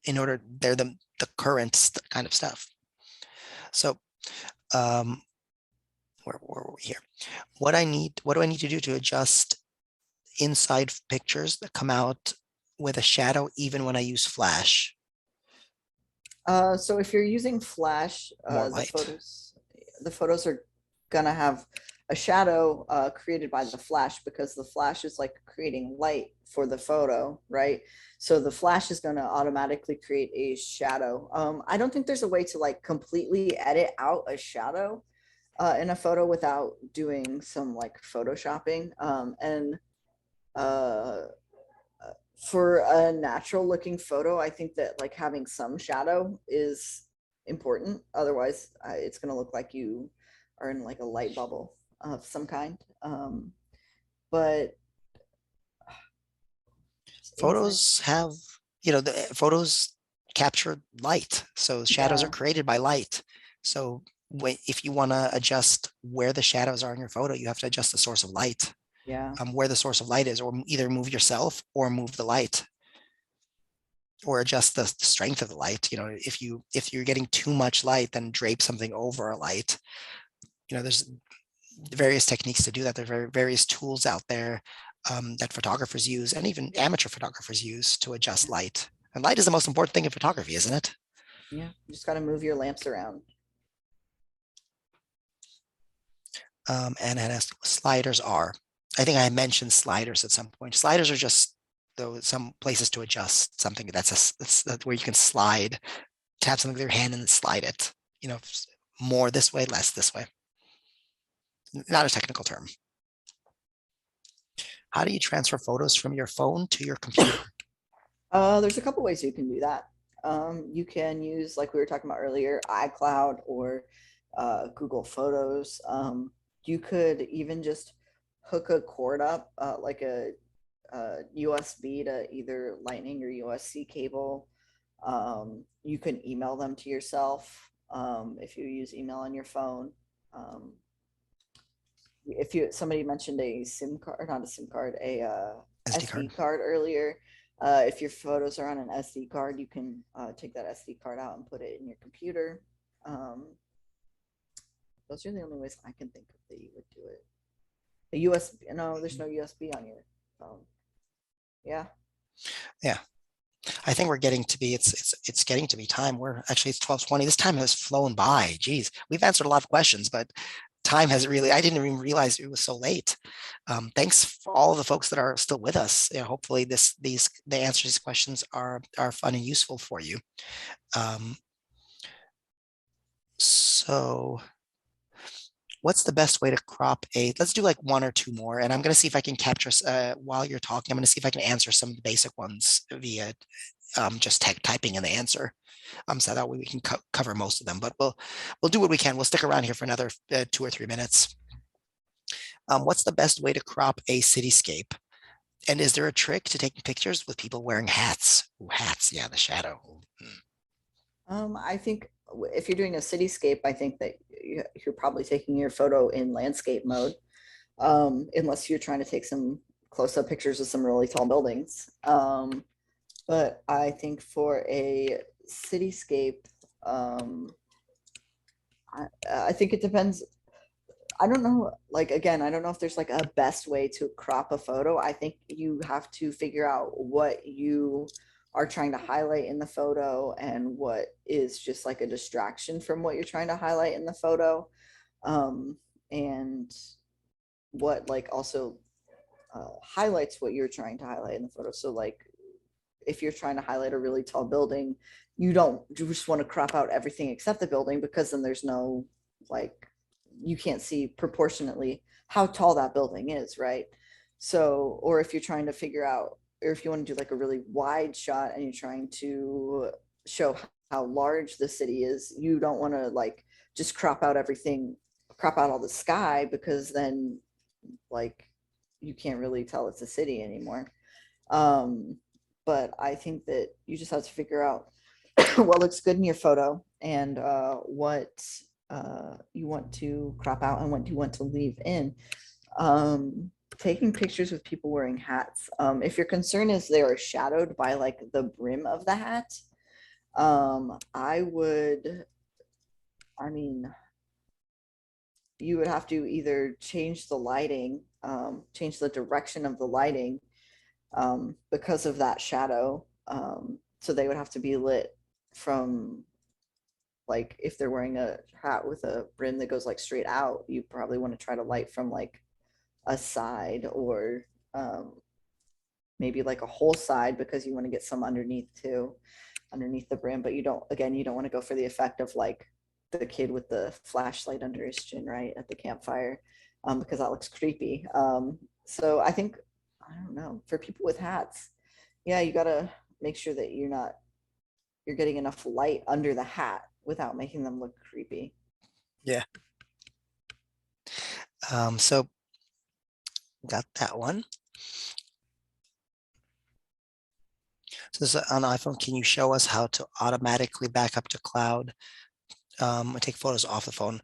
in order, they're the current kind of stuff. So, um, where were we here? What do I need to do to adjust inside pictures that come out with a shadow, even when I use flash? So if you're using Flash, More light. the photos are gonna have a shadow created by the Flash because the Flash is like creating light for the photo, right? So the Flash is gonna automatically create a shadow. I don't think there's a way to like completely edit out a shadow in a photo without doing some like photoshopping. And uh, for a natural looking photo, I think that like having some shadow is important. Otherwise, it's going to look like you are in like a light bubble of some kind. But inside, Photos have, the photos capture light. So shadows are yeah, created by light. So if you want to adjust where the shadows are in your photo, you have to adjust the source of light, yeah, where the source of light is, or either move yourself or move the light, or adjust the strength of the light. If you're getting too much light, then drape something over a light. There's various techniques to do that. There are various tools out there that photographers use, and even amateur photographers use, to adjust light. And light is the most important thing in photography, isn't it? yeah. You just got to move your lamps around. And as sliders are, I think I mentioned sliders at some point. Sliders are just though some places to adjust something. That's where you can slide, tap something with your hand and slide it. More this way, less this way. Not a technical term. How do you transfer photos from your phone to your computer? There's a couple ways you can do that. You can use, like we were talking about earlier, iCloud or Google Photos. You could even just hook a cord up, like a USB to either Lightning or USB-C cable. You can email them to yourself if you use email on your phone. Um, if you somebody mentioned a SIM card, not a SIM card, a SD card. SD card earlier. If your photos are on an SD card, you can take that SD card out and put it in your computer. Um, those are the only ways I can think of that you would do it. A USB? No, there's no USB on your phone. Yeah. Yeah. I think we're getting to be it's getting to be time. It's 12:20. This time has flown by. Geez, we've answered a lot of questions, but time has really, I didn't even realize it was so late. Thanks for all the folks that are still with us. Hopefully the answers to these questions are fun and useful for you. So what's the best way to crop let's do like one or two more, and I'm going to see if I can capture, while you're talking, I'm going to see if I can answer some of the basic ones via just typing in the answer. So that way we can cover most of them, but we'll do what we can. We'll stick around here for another 2 or 3 minutes. What's the best way to crop a cityscape? And is there a trick to taking pictures with people wearing hats? Ooh, hats, yeah, the shadow. I think if you're doing a cityscape, I think that you're probably taking your photo in landscape mode, unless you're trying to take some close-up pictures of some really tall buildings. But I think for a cityscape, I think it depends. I don't know. Like, again, I don't know if there's like a best way to crop a photo. I think you have to figure out what you are trying to highlight in the photo and what is just like a distraction from what you're trying to highlight in the photo. And what like also highlights what you're trying to highlight in the photo. So like if you're trying to highlight a really tall building, you just want to crop out everything except the building, because then there's no like, you can't see proportionately how tall that building is, right? So, or if you're trying to figure out, or if you want to do like a really wide shot and you're trying to show how large the city is, you don't want to like just crop out everything crop out all the sky, because then like you can't really tell it's a city anymore. Um, but I think that you just have to figure out what looks good in your photo, and what you want to crop out and what you want to leave in. Taking pictures with people wearing hats. If your concern is they are shadowed by like the brim of the hat, I would, I mean, you would have to either change the lighting, change the direction of the lighting, because of that shadow. So they would have to be lit from, like, if they're wearing a hat with a brim that goes like straight out, you probably want to try to light from like a side, or maybe like a whole side, because you want to get some underneath too, underneath the brim. But you don't, again, you don't want to go for the effect of like the kid with the flashlight under his chin, right, at the campfire, because that looks creepy. So I think, I don't know, for people with hats, yeah, you got to make sure that you're getting enough light under the hat without making them look creepy. Yeah. So got that one. So this is on iPhone. Can you show us how to automatically back up to cloud, and take photos off the phone?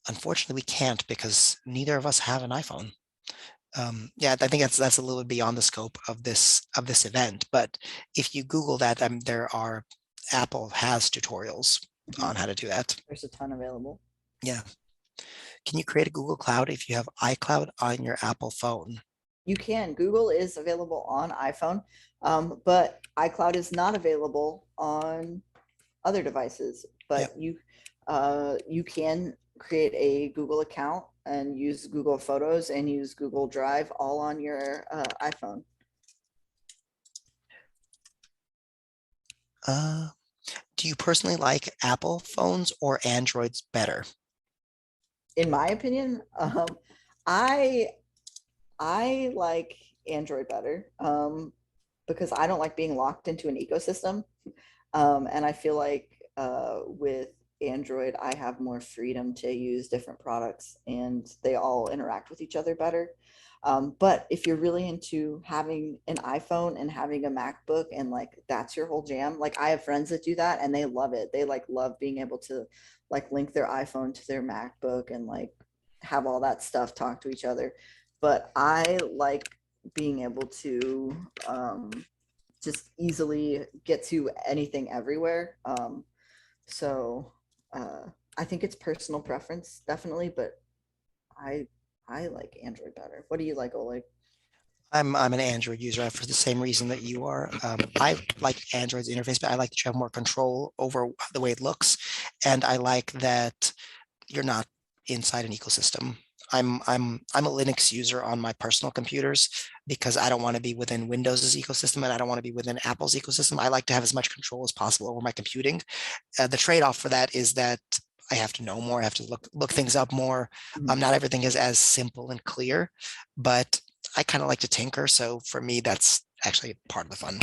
Unfortunately, we can't because neither of us have an iPhone. Yeah, I think that's a little bit beyond the scope of this event. But if you Google that, there are Apple has tutorials on how to do that. There's a ton available. Yeah. Can you create a Google Cloud if you have iCloud on your Apple phone? You can. Google is available on iPhone, but iCloud is not available on other devices. Yep. But you can create a Google account and use Google Photos and use Google Drive all on your iPhone. Do you personally like Apple phones or Androids better? In my opinion, I I like Android better, because I don't like being locked into an ecosystem. And I feel like with Android, I have more freedom to use different products and they all interact with each other better. But if you're really into having an iPhone and having a MacBook and like that's your whole jam, like I have friends that do that and they love it. They like love being able to like link their iPhone to their MacBook and like have all that stuff talk to each other. But I like being able to just easily get to anything everywhere. So I think it's personal preference, definitely, but I I like Android better. What do you like, Oleg? I'm an Android user for the same reason that you are. I like Android's interface, but I like that you have more control over the way it looks, and I like that you're not inside an ecosystem. I'm a Linux user on my personal computers because I don't want to be within Windows's ecosystem and I don't want to be within Apple's ecosystem. I like to have as much control as possible over my computing. The trade-off for that is that I have to know more. I have to look things up more. Mhm. Not everything is as simple and clear, but I kind of like to tinker. So for me, that's actually part of the fun.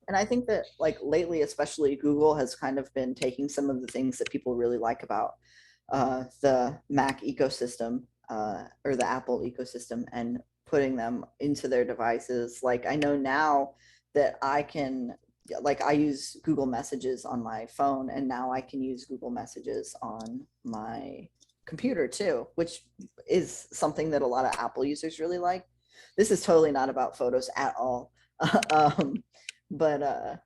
And I think that like lately, especially Google has kind of been taking some of the things that people really like about the Mac ecosystem, or the Apple ecosystem, and putting them into their devices. Like I know now that I can, like I use Google Messages on my phone, and now I can use Google Messages on my computer too, which is something that a lot of Apple users really like. This is totally not about photos at all. um, but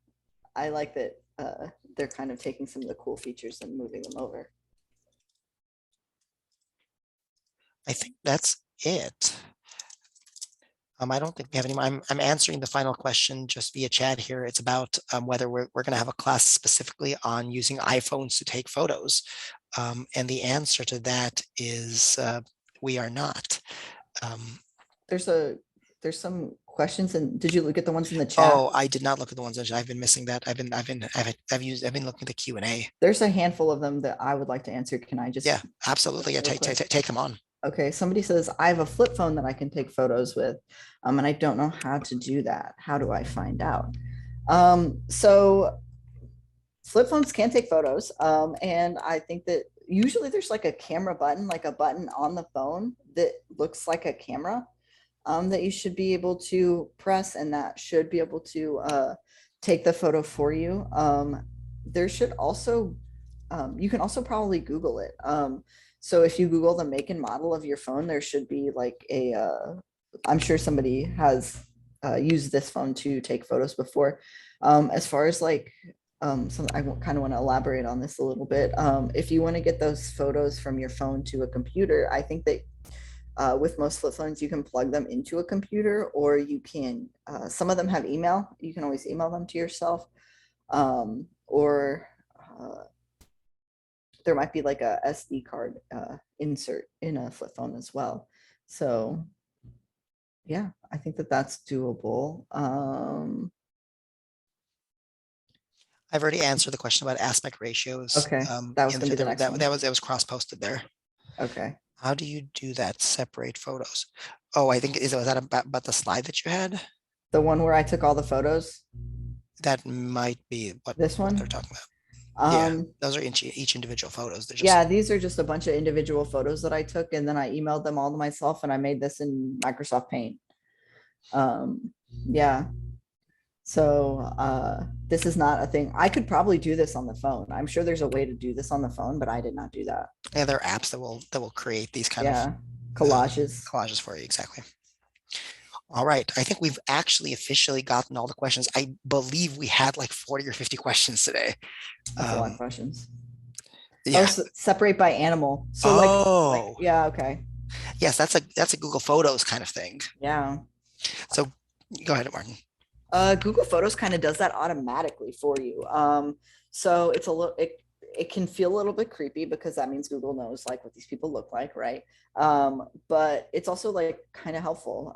I like that they're kind of taking some of the cool features and moving them over. I think that's it. I don't think we have any. I'm answering the final question just via chat here. It's about whether we're going to have a class specifically on using iPhones to take photos. And the answer to that is we are not. There's a there's some questions, and did you look at the ones in the chat? Oh, I did not look at the ones that I've been missing that. I've been looking at the Q&A. There's a handful of them that I would like to answer. Can I just? Yeah, absolutely. Yeah, take them on. Okay, somebody says I have a flip phone that I can take photos with, and I don't know how to do that. How do I find out? So flip phones can take photos, and I think that usually there's like a camera button, like a button on the phone that looks like a camera, that you should be able to press, and that should be able to take the photo for you. There should also, you can also probably Google it. So if you Google the make and model of your phone, there should be like I'm sure somebody has used this phone to take photos before. As far as like, so I kind of want to elaborate on this a little bit. If you want to get those photos from your phone to a computer, I think that with most flip phones, you can plug them into a computer, or you can, some of them have email. You can always email them to yourself. Or there might be like a SD card insert in a flip phone as well. So yeah, I think that that's doable. I've already answered the question about aspect ratios. Okay, that was in gonna be the next one. that was cross-posted there. Okay. How do you do that? Separate photos. Oh, I think, was that about the slide that you had? The one where I took all the photos, That might be what this they're one. talking about. Yeah, Um, those are each individual photos. They're just, yeah, these are just a bunch of individual photos that I took, and then I emailed them all to myself, and I made this in Microsoft Paint. Yeah. So this is not a thing. I could probably do this on the phone. I'm sure there's a way to do this on the phone, but I did not do that. yeah, there are apps that will create these kind of Yeah. Collages. collages for you. Exactly. All right. I think we've actually officially gotten all the questions. I believe we had like 40 or 50 questions today. That's a lot of questions. Yeah. So separate by animal. So Oh, yeah, okay. yes, that's a Google Photos kind of thing. Yeah. So go ahead, Martin. Google Photos kind of does that automatically for you. So it's a little, it can feel a little bit creepy because that means Google knows like what these people look like, right? But it's also like kind of helpful.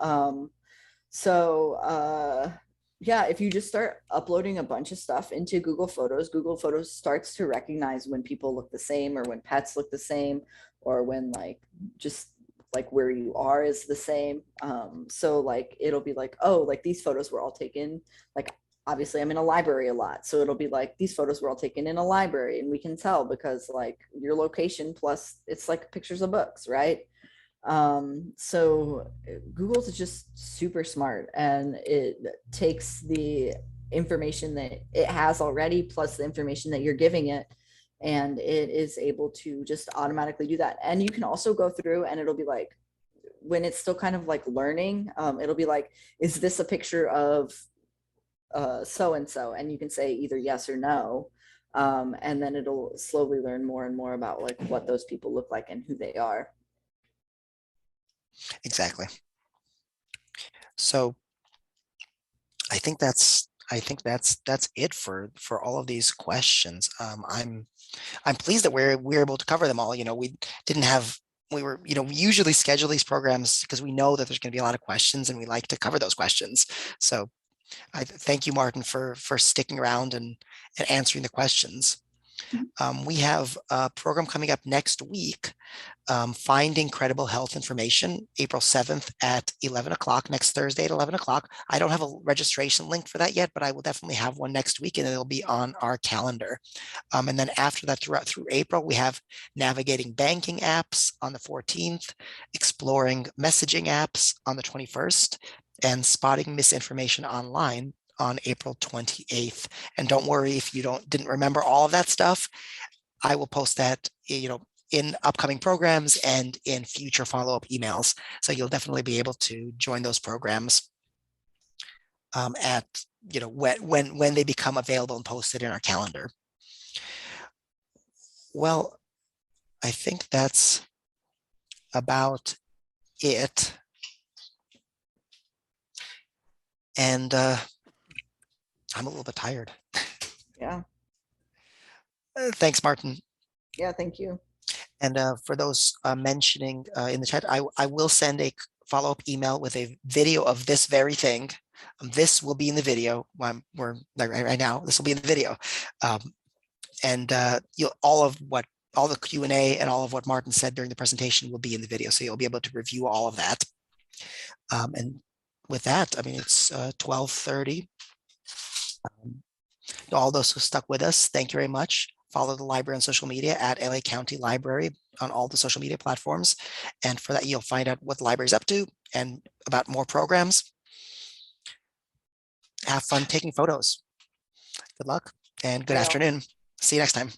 Yeah, if you just start uploading a bunch of stuff into Google Photos starts to recognize when people look the same, or when pets look the same, or when like just like where you are is the same. So like it'll be like, oh, like these photos were all taken, like obviously I'm in a library a lot, so it'll be like these photos were all taken in a library, and we can tell because like your location plus it's like pictures of books, right? So Google's just super smart, and it takes the information that it has already plus the information that you're giving it, and it is able to just automatically do that. And you can also go through and it'll be like, when it's still kind of like learning, it'll be like, is this a picture of so and so? And you can say either yes or no. And then it'll slowly learn more and more about like what those people look like and who they are. Exactly. So I think that's it for all of these questions. I'm pleased that we're able to cover them all. You know, we didn't have we were, we usually schedule these programs because we know that there's going to be a lot of questions and we like to cover those questions. So I thank you, Martin, for sticking around and answering the questions. We have a program coming up next week, Finding Credible Health Information, April 7th at 11 o'clock, next Thursday at 11 o'clock. I don't have a registration link for that yet, but I will definitely have one next week, and it'll be on our calendar. And then after that, through April, we have Navigating Banking Apps on the 14th, Exploring Messaging Apps on the 21st, and Spotting Misinformation Online on April 28th. And don't worry if you didn't remember all of that stuff. I will post that, in upcoming programs and in future follow-up emails. So you'll definitely be able to join those programs at when they become available and posted in our calendar. Well, I think that's about it. And I'm a little bit tired. Yeah. Thanks, Martin. Yeah. Thank you. And for those mentioning in the chat, I will send a follow-up email with a video of this very thing. This will be in the video. We're right now. This will be in the video, and all the Q&A and all of what Martin said during the presentation will be in the video, so you'll be able to review all of that. And with that, I mean, it's 12:30. All those who stuck with us, thank you very much. Follow the library on social media at LA County Library on all the social media platforms. And for that, you'll find out what the library is up to and about more programs. Have fun taking photos. Good luck and good Well. afternoon. See you next time.